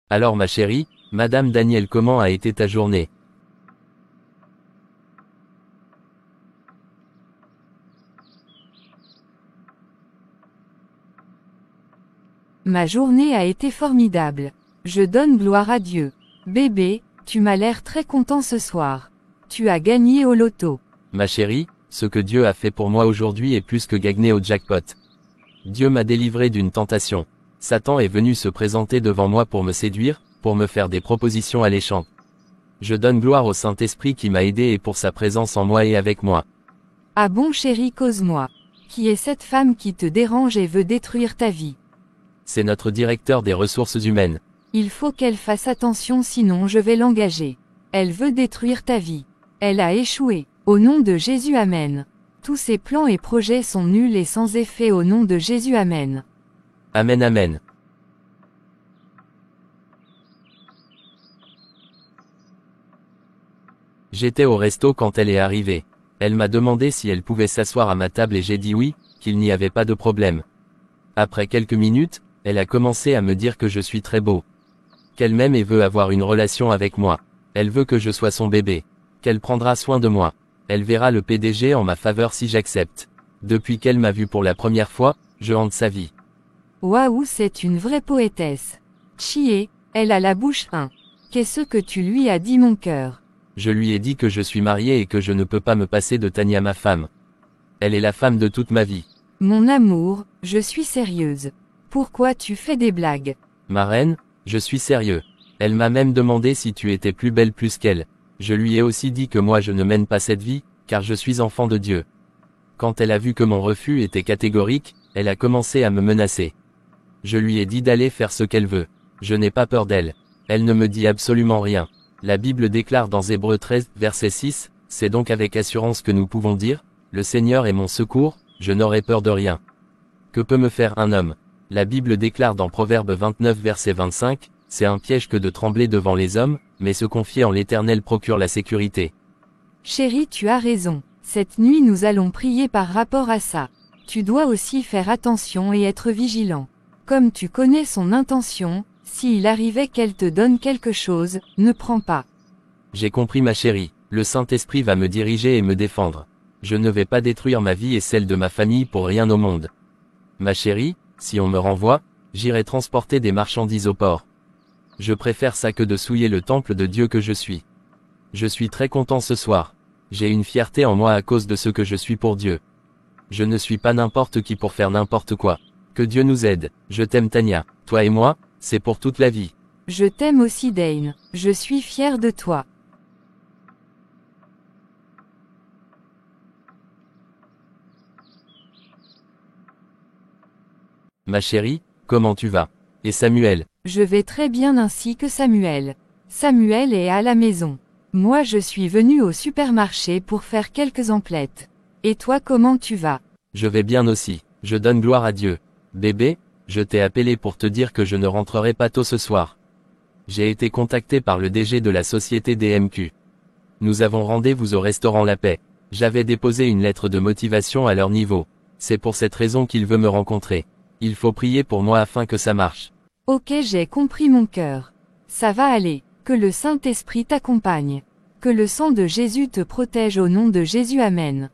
Alors ma chérie, Madame Daniel, comment a été ta journée? Ma journée a été formidable. Je donne gloire à Dieu. Bébé, tu m'as l'air très content ce soir. Tu as gagné au loto. Ma chérie, ce que Dieu a fait pour moi aujourd'hui est plus que gagner au jackpot. Dieu m'a délivré d'une tentation. Satan est venu se présenter devant moi pour me séduire, pour me faire des propositions alléchantes. Je donne gloire au Saint-Esprit qui m'a aidé et pour sa présence en moi et avec moi. Ah bon chéri, cause-moi. Qui est cette femme qui te dérange et veut détruire ta vie? C'est notre directeur des ressources humaines. Il faut qu'elle fasse attention sinon je vais l'engager. Elle veut détruire ta vie. Elle a échoué. Au nom de Jésus, amen. Tous ses plans et projets sont nuls et sans effet au nom de Jésus, amen. Amen, amen. J'étais au resto quand elle est arrivée. Elle m'a demandé si elle pouvait s'asseoir à ma table et j'ai dit oui, qu'il n'y avait pas de problème. Après quelques minutes, elle a commencé à me dire que je suis très beau. Qu'elle m'aime et veut avoir une relation avec moi. Elle veut que je sois son bébé. Qu'elle prendra soin de moi. Elle verra le PDG en ma faveur si j'accepte. Depuis qu'elle m'a vu pour la première fois, je hante sa vie. Waouh, c'est une vraie poétesse. Chier, elle a la bouche fin. Qu'est-ce que tu lui as dit mon cœur? Je lui ai dit que je suis marié et que je ne peux pas me passer de Tania ma femme. Elle est la femme de toute ma vie. Mon amour, je suis sérieuse. Pourquoi tu fais des blagues? Ma reine, je suis sérieux. Elle m'a même demandé si tu étais plus belle plus qu'elle. Je lui ai aussi dit que moi je ne mène pas cette vie, car je suis enfant de Dieu. Quand elle a vu que mon refus était catégorique, elle a commencé à me menacer. Je lui ai dit d'aller faire ce qu'elle veut. Je n'ai pas peur d'elle. Elle ne me dit absolument rien. La Bible déclare dans Hébreux 13, verset 6, c'est donc avec assurance que nous pouvons dire, le Seigneur est mon secours, je n'aurai peur de rien. Que peut me faire un homme? La Bible déclare dans Proverbe 29, verset 25, c'est un piège que de trembler devant les hommes, mais se confier en l'Éternel procure la sécurité. Chérie, tu as raison. Cette nuit nous allons prier par rapport à ça. Tu dois aussi faire attention et être vigilant. Comme tu connais son intention, s'il arrivait qu'elle te donne quelque chose, ne prends pas. J'ai compris ma chérie, le Saint-Esprit va me diriger et me défendre. Je ne vais pas détruire ma vie et celle de ma famille pour rien au monde. Ma chérie, si on me renvoie, j'irai transporter des marchandises au port. Je préfère ça que de souiller le temple de Dieu que je suis. Je suis très content ce soir. J'ai une fierté en moi à cause de ce que je suis pour Dieu. Je ne suis pas n'importe qui pour faire n'importe quoi. Que Dieu nous aide. Je t'aime Tania, toi et moi, c'est pour toute la vie. Je t'aime aussi Dane, je suis fière de toi. Ma chérie, comment tu vas? Et Samuel? Je vais très bien ainsi que Samuel. Samuel est à la maison. Moi je suis venu au supermarché pour faire quelques emplettes. Et toi comment tu vas? Je vais bien aussi, je donne gloire à Dieu. Bébé, je t'ai appelé pour te dire que je ne rentrerai pas tôt ce soir. J'ai été contacté par le DG de la société DMQ. Nous avons rendez-vous au restaurant La Paix. J'avais déposé une lettre de motivation à leur niveau. C'est pour cette raison qu'il veut me rencontrer. Il faut prier pour moi afin que ça marche. Ok, j'ai compris mon cœur. Ça va aller. Que le Saint-Esprit t'accompagne. Que le sang de Jésus te protège au nom de Jésus. Amen.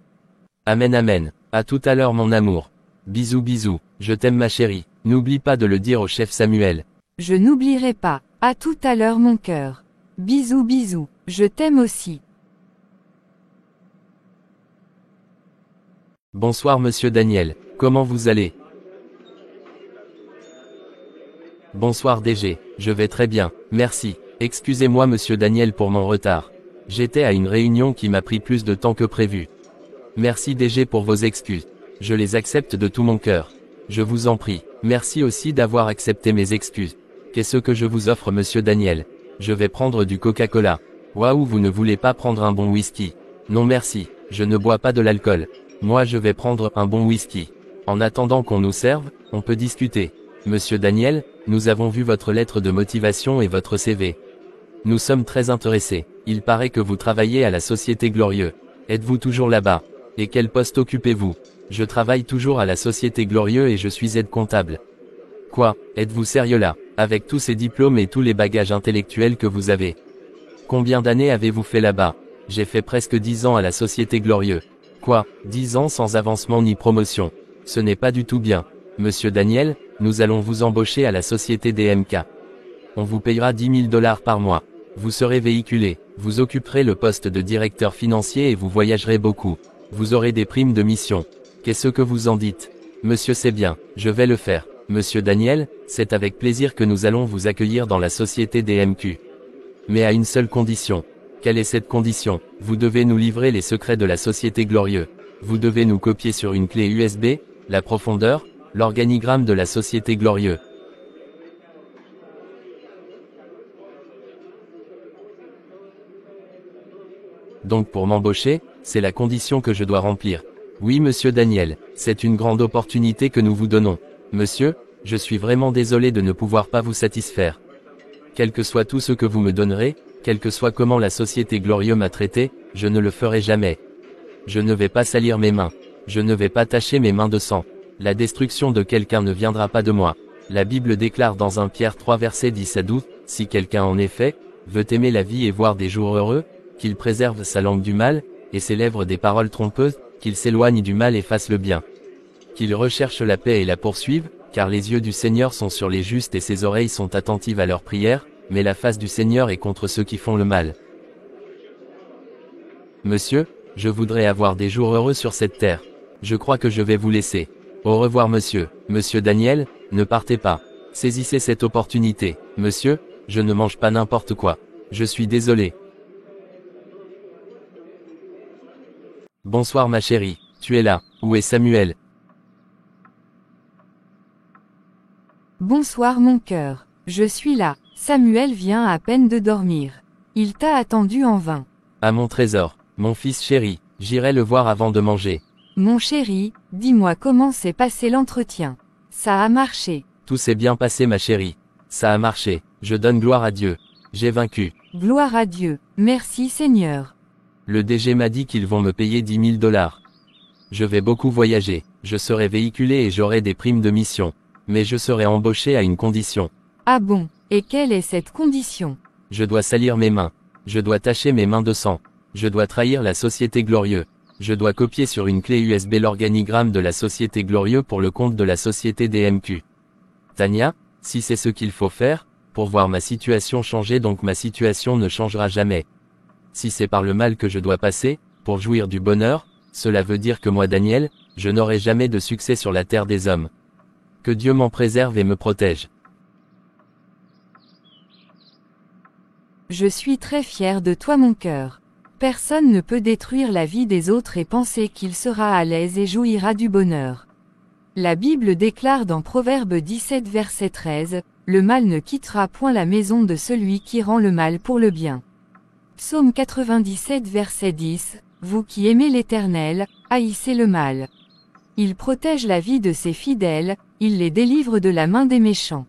Amen amen. À tout à l'heure mon amour. Bisous bisous. Je t'aime ma chérie. N'oublie pas de le dire au chef Samuel. Je n'oublierai pas. À tout à l'heure mon cœur. Bisous bisous. Je t'aime aussi. Bonsoir monsieur Daniel. Comment vous allez? Bonsoir DG. Je vais très bien. Merci. Excusez-moi monsieur Daniel pour mon retard. J'étais à une réunion qui m'a pris plus de temps que prévu. Merci DG pour vos excuses. Je les accepte de tout mon cœur. Je vous en prie. Merci aussi d'avoir accepté mes excuses. Qu'est-ce que je vous offre monsieur Daniel? Je vais prendre du Coca-Cola. Waouh, vous ne voulez pas prendre un bon whisky? Non merci, je ne bois pas de l'alcool. Moi je vais prendre un bon whisky. En attendant qu'on nous serve, on peut discuter. Monsieur Daniel, nous avons vu votre lettre de motivation et votre CV. Nous sommes très intéressés. Il paraît que vous travaillez à la Société Glorieux. Êtes-vous toujours là-bas? Et quel poste occupez-vous? Je travaille toujours à la Société Glorieux et je suis aide comptable. Quoi? Êtes-vous sérieux là? Avec tous ces diplômes et tous les bagages intellectuels que vous avez. Combien d'années avez-vous fait là-bas? J'ai fait presque 10 ans à la Société Glorieux. Quoi? 10 ans sans avancement ni promotion. Ce n'est pas du tout bien. Monsieur Daniel, nous allons vous embaucher à la Société DMK. On vous payera 10 000 $ par mois. Vous serez véhiculé. Vous occuperez le poste de directeur financier et vous voyagerez beaucoup. Vous aurez des primes de mission. Qu'est-ce que vous en dites? Monsieur, c'est bien, je vais le faire. Monsieur Daniel, c'est avec plaisir que nous allons vous accueillir dans la société DMQ. Mais à une seule condition. Quelle est cette condition? Vous devez nous livrer les secrets de la Société Glorieux. Vous devez nous copier sur une clé USB, la profondeur, l'organigramme de la Société Glorieux. Donc pour m'embaucher, c'est la condition que je dois remplir. Oui monsieur Daniel, c'est une grande opportunité que nous vous donnons. Monsieur, je suis vraiment désolé de ne pouvoir pas vous satisfaire. Quel que soit tout ce que vous me donnerez, quel que soit comment la Société Glorieux m'a traité, je ne le ferai jamais. Je ne vais pas salir mes mains. Je ne vais pas tacher mes mains de sang. La destruction de quelqu'un ne viendra pas de moi. La Bible déclare dans 1 Pierre 3 versets 10 à 12, si quelqu'un en effet, veut aimer la vie et voir des jours heureux, qu'il préserve sa langue du mal, et ses lèvres des paroles trompeuses, qu'il s'éloigne du mal et fasse le bien. Qu'il recherche la paix et la poursuive, car les yeux du Seigneur sont sur les justes et ses oreilles sont attentives à leurs prières, mais la face du Seigneur est contre ceux qui font le mal. Monsieur, je voudrais avoir des jours heureux sur cette terre. Je crois que je vais vous laisser. Au revoir monsieur. Monsieur Daniel, ne partez pas. Saisissez cette opportunité. Monsieur, je ne mange pas n'importe quoi. Je suis désolé. Bonsoir ma chérie, tu es là. Où est Samuel? Bonsoir mon cœur. Je suis là. Samuel vient à peine de dormir. Il t'a attendu en vain. Ah mon trésor, mon fils chéri, j'irai le voir avant de manger. Mon chéri, dis-moi comment s'est passé l'entretien. Ça a marché. Tout s'est bien passé ma chérie. Ça a marché. Je donne gloire à Dieu. J'ai vaincu. Gloire à Dieu. Merci Seigneur. Le DG m'a dit qu'ils vont me payer 10 000 $. Je vais beaucoup voyager. Je serai véhiculé et j'aurai des primes de mission. Mais je serai embauché à une condition. Ah bon, et quelle est cette condition? Je dois salir mes mains. Je dois tacher mes mains de sang. Je dois trahir la société Glorieux. Je dois copier sur une clé USB l'organigramme de la société Glorieux pour le compte de la société DMQ. Tania, si c'est ce qu'il faut faire, pour voir ma situation changer, donc ma situation ne changera jamais. Si c'est par le mal que je dois passer, pour jouir du bonheur, cela veut dire que moi Daniel, je n'aurai jamais de succès sur la terre des hommes. Que Dieu m'en préserve et me protège. Je suis très fier de toi mon cœur. Personne ne peut détruire la vie des autres et penser qu'il sera à l'aise et jouira du bonheur. La Bible déclare dans Proverbe 17 verset 13, « Le mal ne quittera point la maison de celui qui rend le mal pour le bien. » Psaume 97 verset 10, « Vous qui aimez l'Éternel, haïssez le mal. Il protège la vie de ses fidèles, il les délivre de la main des méchants. »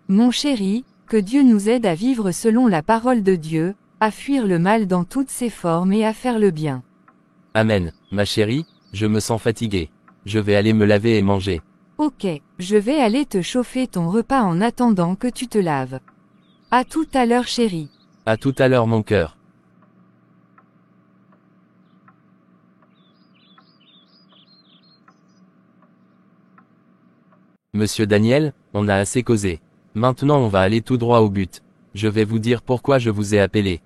Mon chéri, que Dieu nous aide à vivre selon la parole de Dieu, à fuir le mal dans toutes ses formes et à faire le bien. Amen, ma chérie, je me sens fatigué. Je vais aller me laver et manger. Ok, je vais aller te chauffer ton repas en attendant que tu te laves. À tout à l'heure chérie. À tout à l'heure mon cœur. Monsieur Daniel, on a assez causé. Maintenant on va aller tout droit au but. Je vais vous dire pourquoi je vous ai appelé.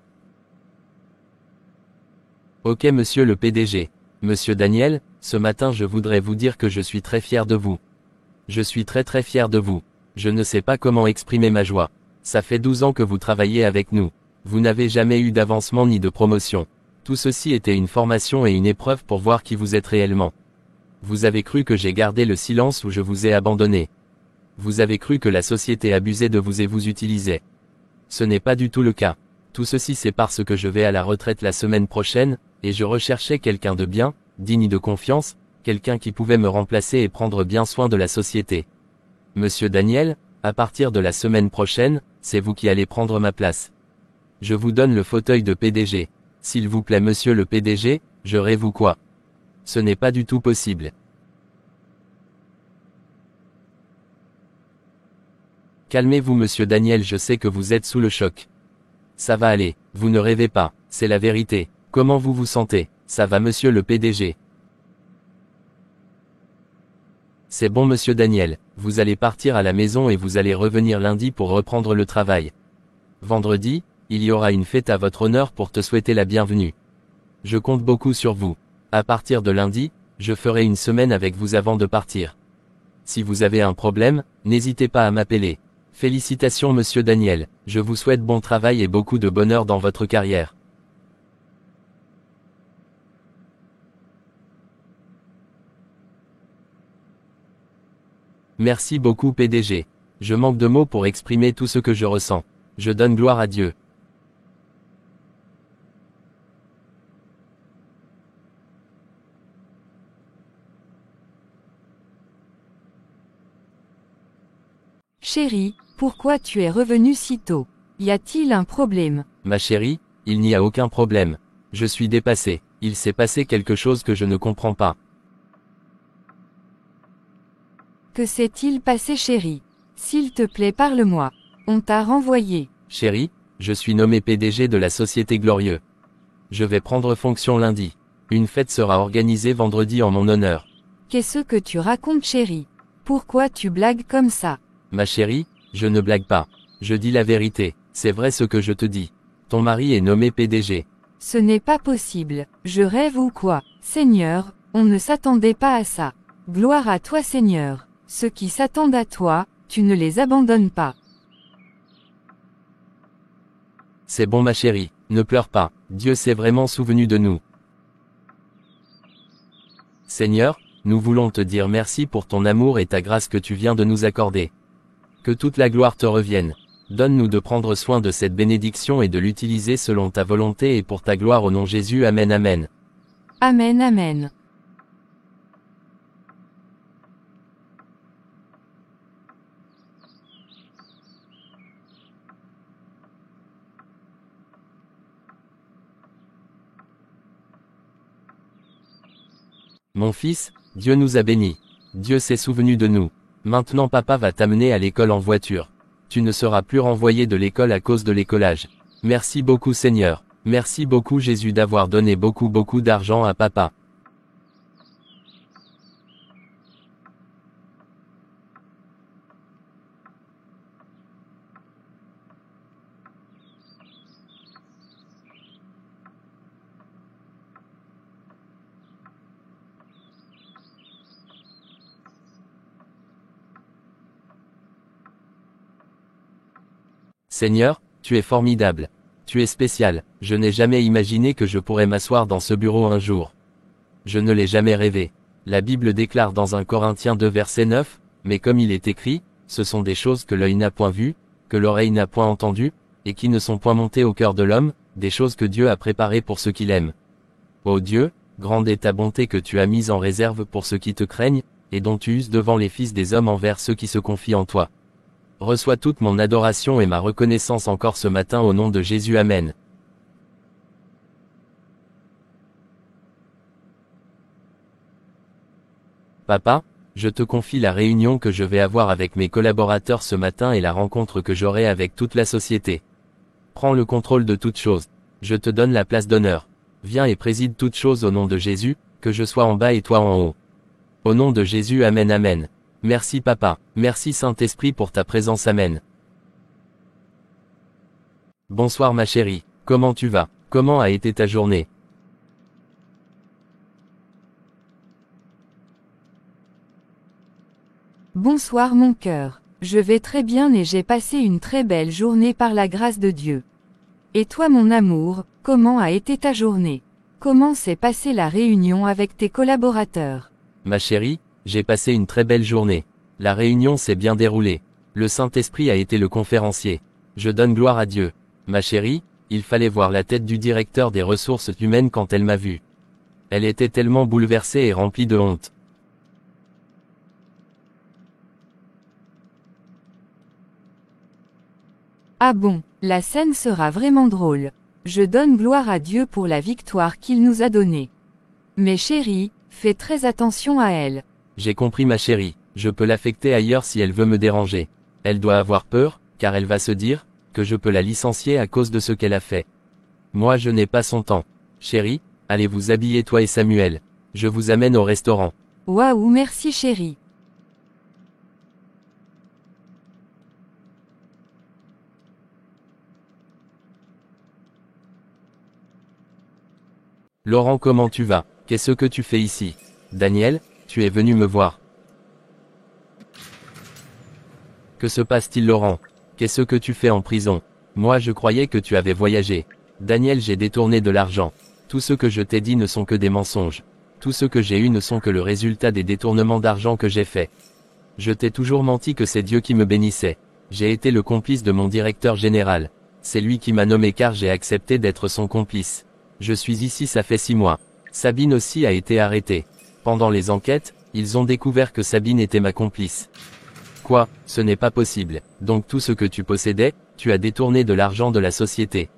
Ok monsieur le PDG. Monsieur Daniel, ce matin je voudrais vous dire que je suis très fier de vous. Je suis très fier de vous. Je ne sais pas comment exprimer ma joie. Ça fait 12 ans que vous travaillez avec nous. Vous n'avez jamais eu d'avancement ni de promotion. Tout ceci était une formation et une épreuve pour voir qui vous êtes réellement. Vous avez cru que j'ai gardé le silence ou je vous ai abandonné. Vous avez cru que la société abusait de vous et vous utilisait. Ce n'est pas du tout le cas. Tout ceci c'est parce que je vais à la retraite la semaine prochaine, et je recherchais quelqu'un de bien, digne de confiance, quelqu'un qui pouvait me remplacer et prendre bien soin de la société. Monsieur Daniel, à partir de la semaine prochaine, c'est vous qui allez prendre ma place. Je vous donne le fauteuil de PDG. S'il vous plaît monsieur le PDG, je rêve ou quoi? Ce n'est pas du tout possible. Calmez-vous monsieur Daniel, je sais que vous êtes sous le choc. Ça va aller, vous ne rêvez pas, c'est la vérité. Comment vous vous sentez? Ça va monsieur le PDG? C'est bon monsieur Daniel, vous allez partir à la maison et vous allez revenir lundi pour reprendre le travail. Vendredi, il y aura une fête à votre honneur pour te souhaiter la bienvenue. Je compte beaucoup sur vous. À partir de lundi, je ferai une semaine avec vous avant de partir. Si vous avez un problème, n'hésitez pas à m'appeler. Félicitations monsieur Daniel, je vous souhaite bon travail et beaucoup de bonheur dans votre carrière. Merci beaucoup PDG. Je manque de mots pour exprimer tout ce que je ressens. Je donne gloire à Dieu. Chérie, pourquoi tu es revenu si tôt? Y a-t-il un problème? Ma chérie, il n'y a aucun problème. Je suis dépassé. Il s'est passé quelque chose que je ne comprends pas. Que s'est-il passé chérie? S'il te plaît parle-moi. On t'a renvoyé. Chérie, je suis nommé PDG de la société Glorieux. Je vais prendre fonction lundi. Une fête sera organisée vendredi en mon honneur. Qu'est-ce que tu racontes chérie? Pourquoi tu blagues comme ça? Ma chérie, je ne blague pas. Je dis la vérité, c'est vrai ce que je te dis. Ton mari est nommé PDG. Ce n'est pas possible, je rêve ou quoi? Seigneur, on ne s'attendait pas à ça. Gloire à toi Seigneur. Ceux qui s'attendent à toi, tu ne les abandonnes pas. C'est bon ma chérie, ne pleure pas, Dieu s'est vraiment souvenu de nous. Seigneur, nous voulons te dire merci pour ton amour et ta grâce que tu viens de nous accorder. Que toute la gloire te revienne. Donne-nous de prendre soin de cette bénédiction et de l'utiliser selon ta volonté et pour ta gloire au nom de Jésus. Amen amen. Amen amen. Mon fils, Dieu nous a bénis. Dieu s'est souvenu de nous. Maintenant papa va t'amener à l'école en voiture. Tu ne seras plus renvoyé de l'école à cause de l'écolage. Merci beaucoup Seigneur. Merci beaucoup Jésus d'avoir donné beaucoup d'argent à papa. Seigneur, tu es formidable. Tu es spécial. Je n'ai jamais imaginé que je pourrais m'asseoir dans ce bureau un jour. Je ne l'ai jamais rêvé. La Bible déclare dans 1 Corinthiens 2 verset 9, mais comme il est écrit, ce sont des choses que l'œil n'a point vues, que l'oreille n'a point entendues, et qui ne sont point montées au cœur de l'homme, des choses que Dieu a préparées pour ceux qui l'aiment. Ô Dieu, grande est ta bonté que tu as mise en réserve pour ceux qui te craignent, et dont tu uses devant les fils des hommes envers ceux qui se confient en toi. Reçois toute mon adoration et ma reconnaissance encore ce matin au nom de Jésus. Amen. Papa, je te confie la réunion que je vais avoir avec mes collaborateurs ce matin et la rencontre que j'aurai avec toute la société. Prends le contrôle de toutes choses. Je te donne la place d'honneur. Viens et préside toutes choses au nom de Jésus, que je sois en bas et toi en haut. Au nom de Jésus. Amen. Amen. Merci papa, merci Saint-Esprit pour ta présence. Amen. Bonsoir ma chérie, comment tu vas? Comment a été ta journée? Bonsoir mon cœur. Je vais très bien et j'ai passé une très belle journée par la grâce de Dieu. Et toi mon amour, comment a été ta journée? Comment s'est passée la réunion avec tes collaborateurs? Ma chérie, j'ai passé une très belle journée. La réunion s'est bien déroulée. Le Saint-Esprit a été le conférencier. Je donne gloire à Dieu. Ma chérie, il fallait voir la tête du directeur des ressources humaines quand elle m'a vu. Elle était tellement bouleversée et remplie de honte. Ah bon, la scène sera vraiment drôle. Je donne gloire à Dieu pour la victoire qu'il nous a donnée. Mais chérie, fais très attention à elle. J'ai compris ma chérie, je peux l'affecter ailleurs si elle veut me déranger. Elle doit avoir peur, car elle va se dire, que je peux la licencier à cause de ce qu'elle a fait. Moi je n'ai pas son temps. Chérie, allez vous habiller toi et Samuel. Je vous amène au restaurant. Waouh, merci chérie. Laurent, comment tu vas? Qu'est-ce que tu fais ici? Daniel, tu es venu me voir. Que se passe-t-il Laurent? Qu'est-ce que tu fais en prison? Moi je croyais que tu avais voyagé. Daniel, j'ai détourné de l'argent. Tout ce que je t'ai dit ne sont que des mensonges. Tout ce que j'ai eu ne sont que le résultat des détournements d'argent que j'ai faits. Je t'ai toujours menti que c'est Dieu qui me bénissait. J'ai été le complice de mon directeur général. C'est lui qui m'a nommé car j'ai accepté d'être son complice. Je suis ici ça fait 6 mois. Sabine aussi a été arrêtée. Pendant les enquêtes, ils ont découvert que Sabine était ma complice. Quoi, ce n'est pas possible. Donc tout ce que tu possédais, tu as détourné de l'argent de la société.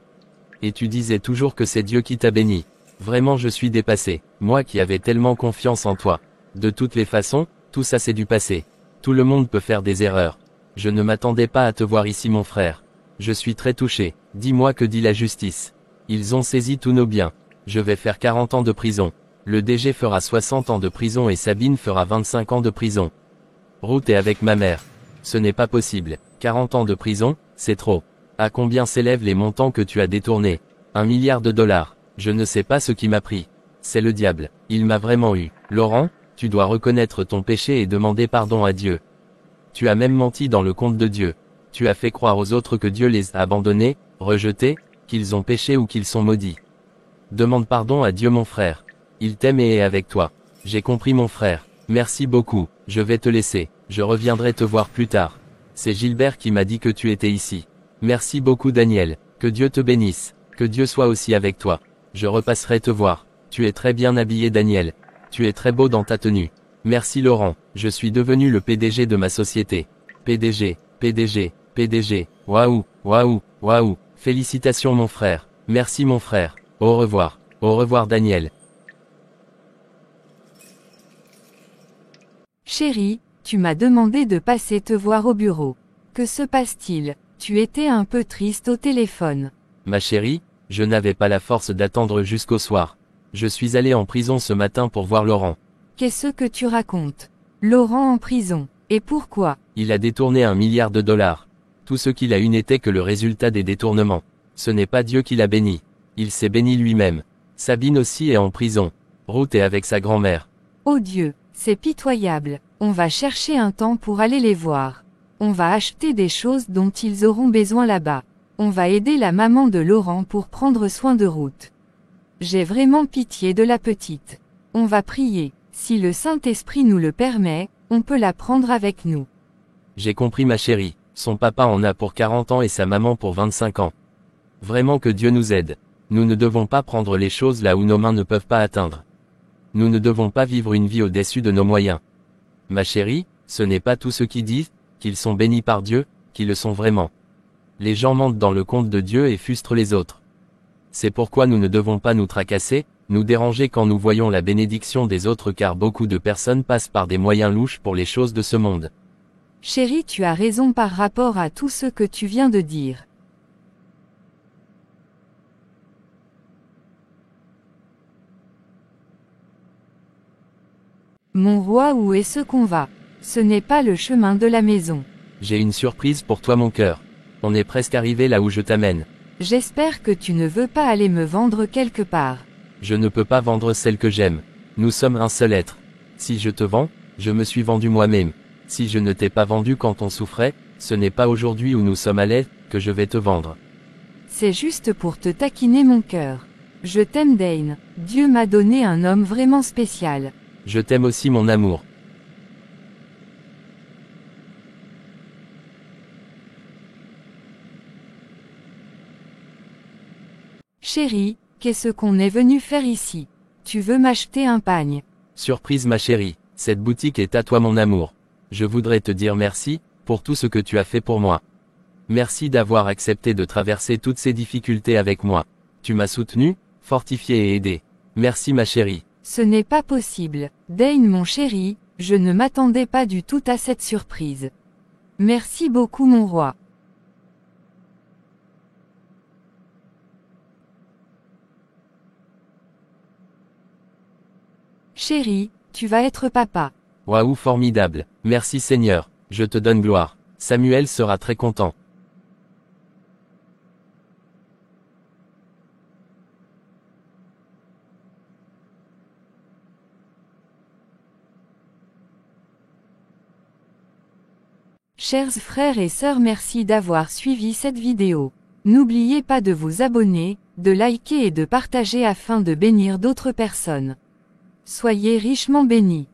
Et tu disais toujours que c'est Dieu qui t'a béni. Vraiment je suis dépassé, moi qui avais tellement confiance en toi. De toutes les façons, tout ça c'est du passé. Tout le monde peut faire des erreurs. Je ne m'attendais pas à te voir ici mon frère. Je suis très touché. Dis-moi que dit la justice. Ils ont saisi tous nos biens. Je vais faire 40 ans de prison. Le DG fera 60 ans de prison et Sabine fera 25 ans de prison. Ruth est avec ma mère. Ce n'est pas possible. 40 ans de prison, c'est trop. À combien s'élèvent les montants que tu as détournés? 1 milliard de dollars. Je ne sais pas ce qui m'a pris. C'est le diable. Il m'a vraiment eu. Laurent, tu dois reconnaître ton péché et demander pardon à Dieu. Tu as même menti dans le compte de Dieu. Tu as fait croire aux autres que Dieu les a abandonnés, rejetés, qu'ils ont péché ou qu'ils sont maudits. Demande pardon à Dieu mon frère. Il t'aime et est avec toi. J'ai compris mon frère. Merci beaucoup. Je vais te laisser. Je reviendrai te voir plus tard. C'est Gilbert qui m'a dit que tu étais ici. Merci beaucoup Daniel. Que Dieu te bénisse. Que Dieu soit aussi avec toi. Je repasserai te voir. Tu es très bien habillé Daniel. Tu es très beau dans ta tenue. Merci Laurent. Je suis devenu le PDG de ma société. PDG, PDG, PDG. Waouh, waouh, waouh. Félicitations mon frère. Merci mon frère. Au revoir. Au revoir Daniel. Chérie, tu m'as demandé de passer te voir au bureau. Que se passe-t-il? Tu étais un peu triste au téléphone. Ma chérie, je n'avais pas la force d'attendre jusqu'au soir. Je suis allé en prison ce matin pour voir Laurent. Qu'est-ce que tu racontes? Laurent en prison. Et pourquoi? Il a détourné 1 milliard de dollars. Tout ce qu'il a eu n'était que le résultat des détournements. Ce n'est pas Dieu qui l'a béni. Il s'est béni lui-même. Sabine aussi est en prison. Ruth est avec sa grand-mère. Oh Dieu, c'est pitoyable. On va chercher un temps pour aller les voir. On va acheter des choses dont ils auront besoin là-bas. On va aider la maman de Laurent pour prendre soin de Ruth. J'ai vraiment pitié de la petite. On va prier. Si le Saint-Esprit nous le permet, on peut la prendre avec nous. J'ai compris ma chérie. Son papa en a pour 40 ans et sa maman pour 25 ans. Vraiment que Dieu nous aide. Nous ne devons pas prendre les choses là où nos mains ne peuvent pas atteindre. Nous ne devons pas vivre une vie au-dessus de nos moyens. Ma chérie, ce n'est pas tous ceux qui disent qu'ils sont bénis par Dieu, qui le sont vraiment. Les gens mentent dans le compte de Dieu et frustrent les autres. C'est pourquoi nous ne devons pas nous tracasser, nous déranger quand nous voyons la bénédiction des autres car beaucoup de personnes passent par des moyens louches pour les choses de ce monde. Chérie, tu as raison par rapport à tout ce que tu viens de dire. Mon roi, où est-ce qu'on va? Ce n'est pas le chemin de la maison. J'ai une surprise pour toi mon cœur. On est presque arrivé là où je t'amène. J'espère que tu ne veux pas aller me vendre quelque part. Je ne peux pas vendre celle que j'aime. Nous sommes un seul être. Si je te vends, je me suis vendu moi-même. Si je ne t'ai pas vendu quand on souffrait, ce n'est pas aujourd'hui où nous sommes à l'aise que je vais te vendre. C'est juste pour te taquiner mon cœur. Je t'aime Dane. Dieu m'a donné un homme vraiment spécial. Je t'aime aussi mon amour. Chérie, qu'est-ce qu'on est venu faire ici? Tu veux m'acheter un pagne? Surprise ma chérie, cette boutique est à toi mon amour. Je voudrais te dire merci, pour tout ce que tu as fait pour moi. Merci d'avoir accepté de traverser toutes ces difficultés avec moi. Tu m'as soutenu, fortifié et aidé. Merci ma chérie. Ce n'est pas possible, Dane mon chéri, je ne m'attendais pas du tout à cette surprise. Merci beaucoup mon roi. Chérie, tu vas être papa. Waouh formidable, merci Seigneur, je te donne gloire. Samuel sera très content. Chers frères et sœurs, merci d'avoir suivi cette vidéo. N'oubliez pas de vous abonner, de liker et de partager afin de bénir d'autres personnes. Soyez richement bénis.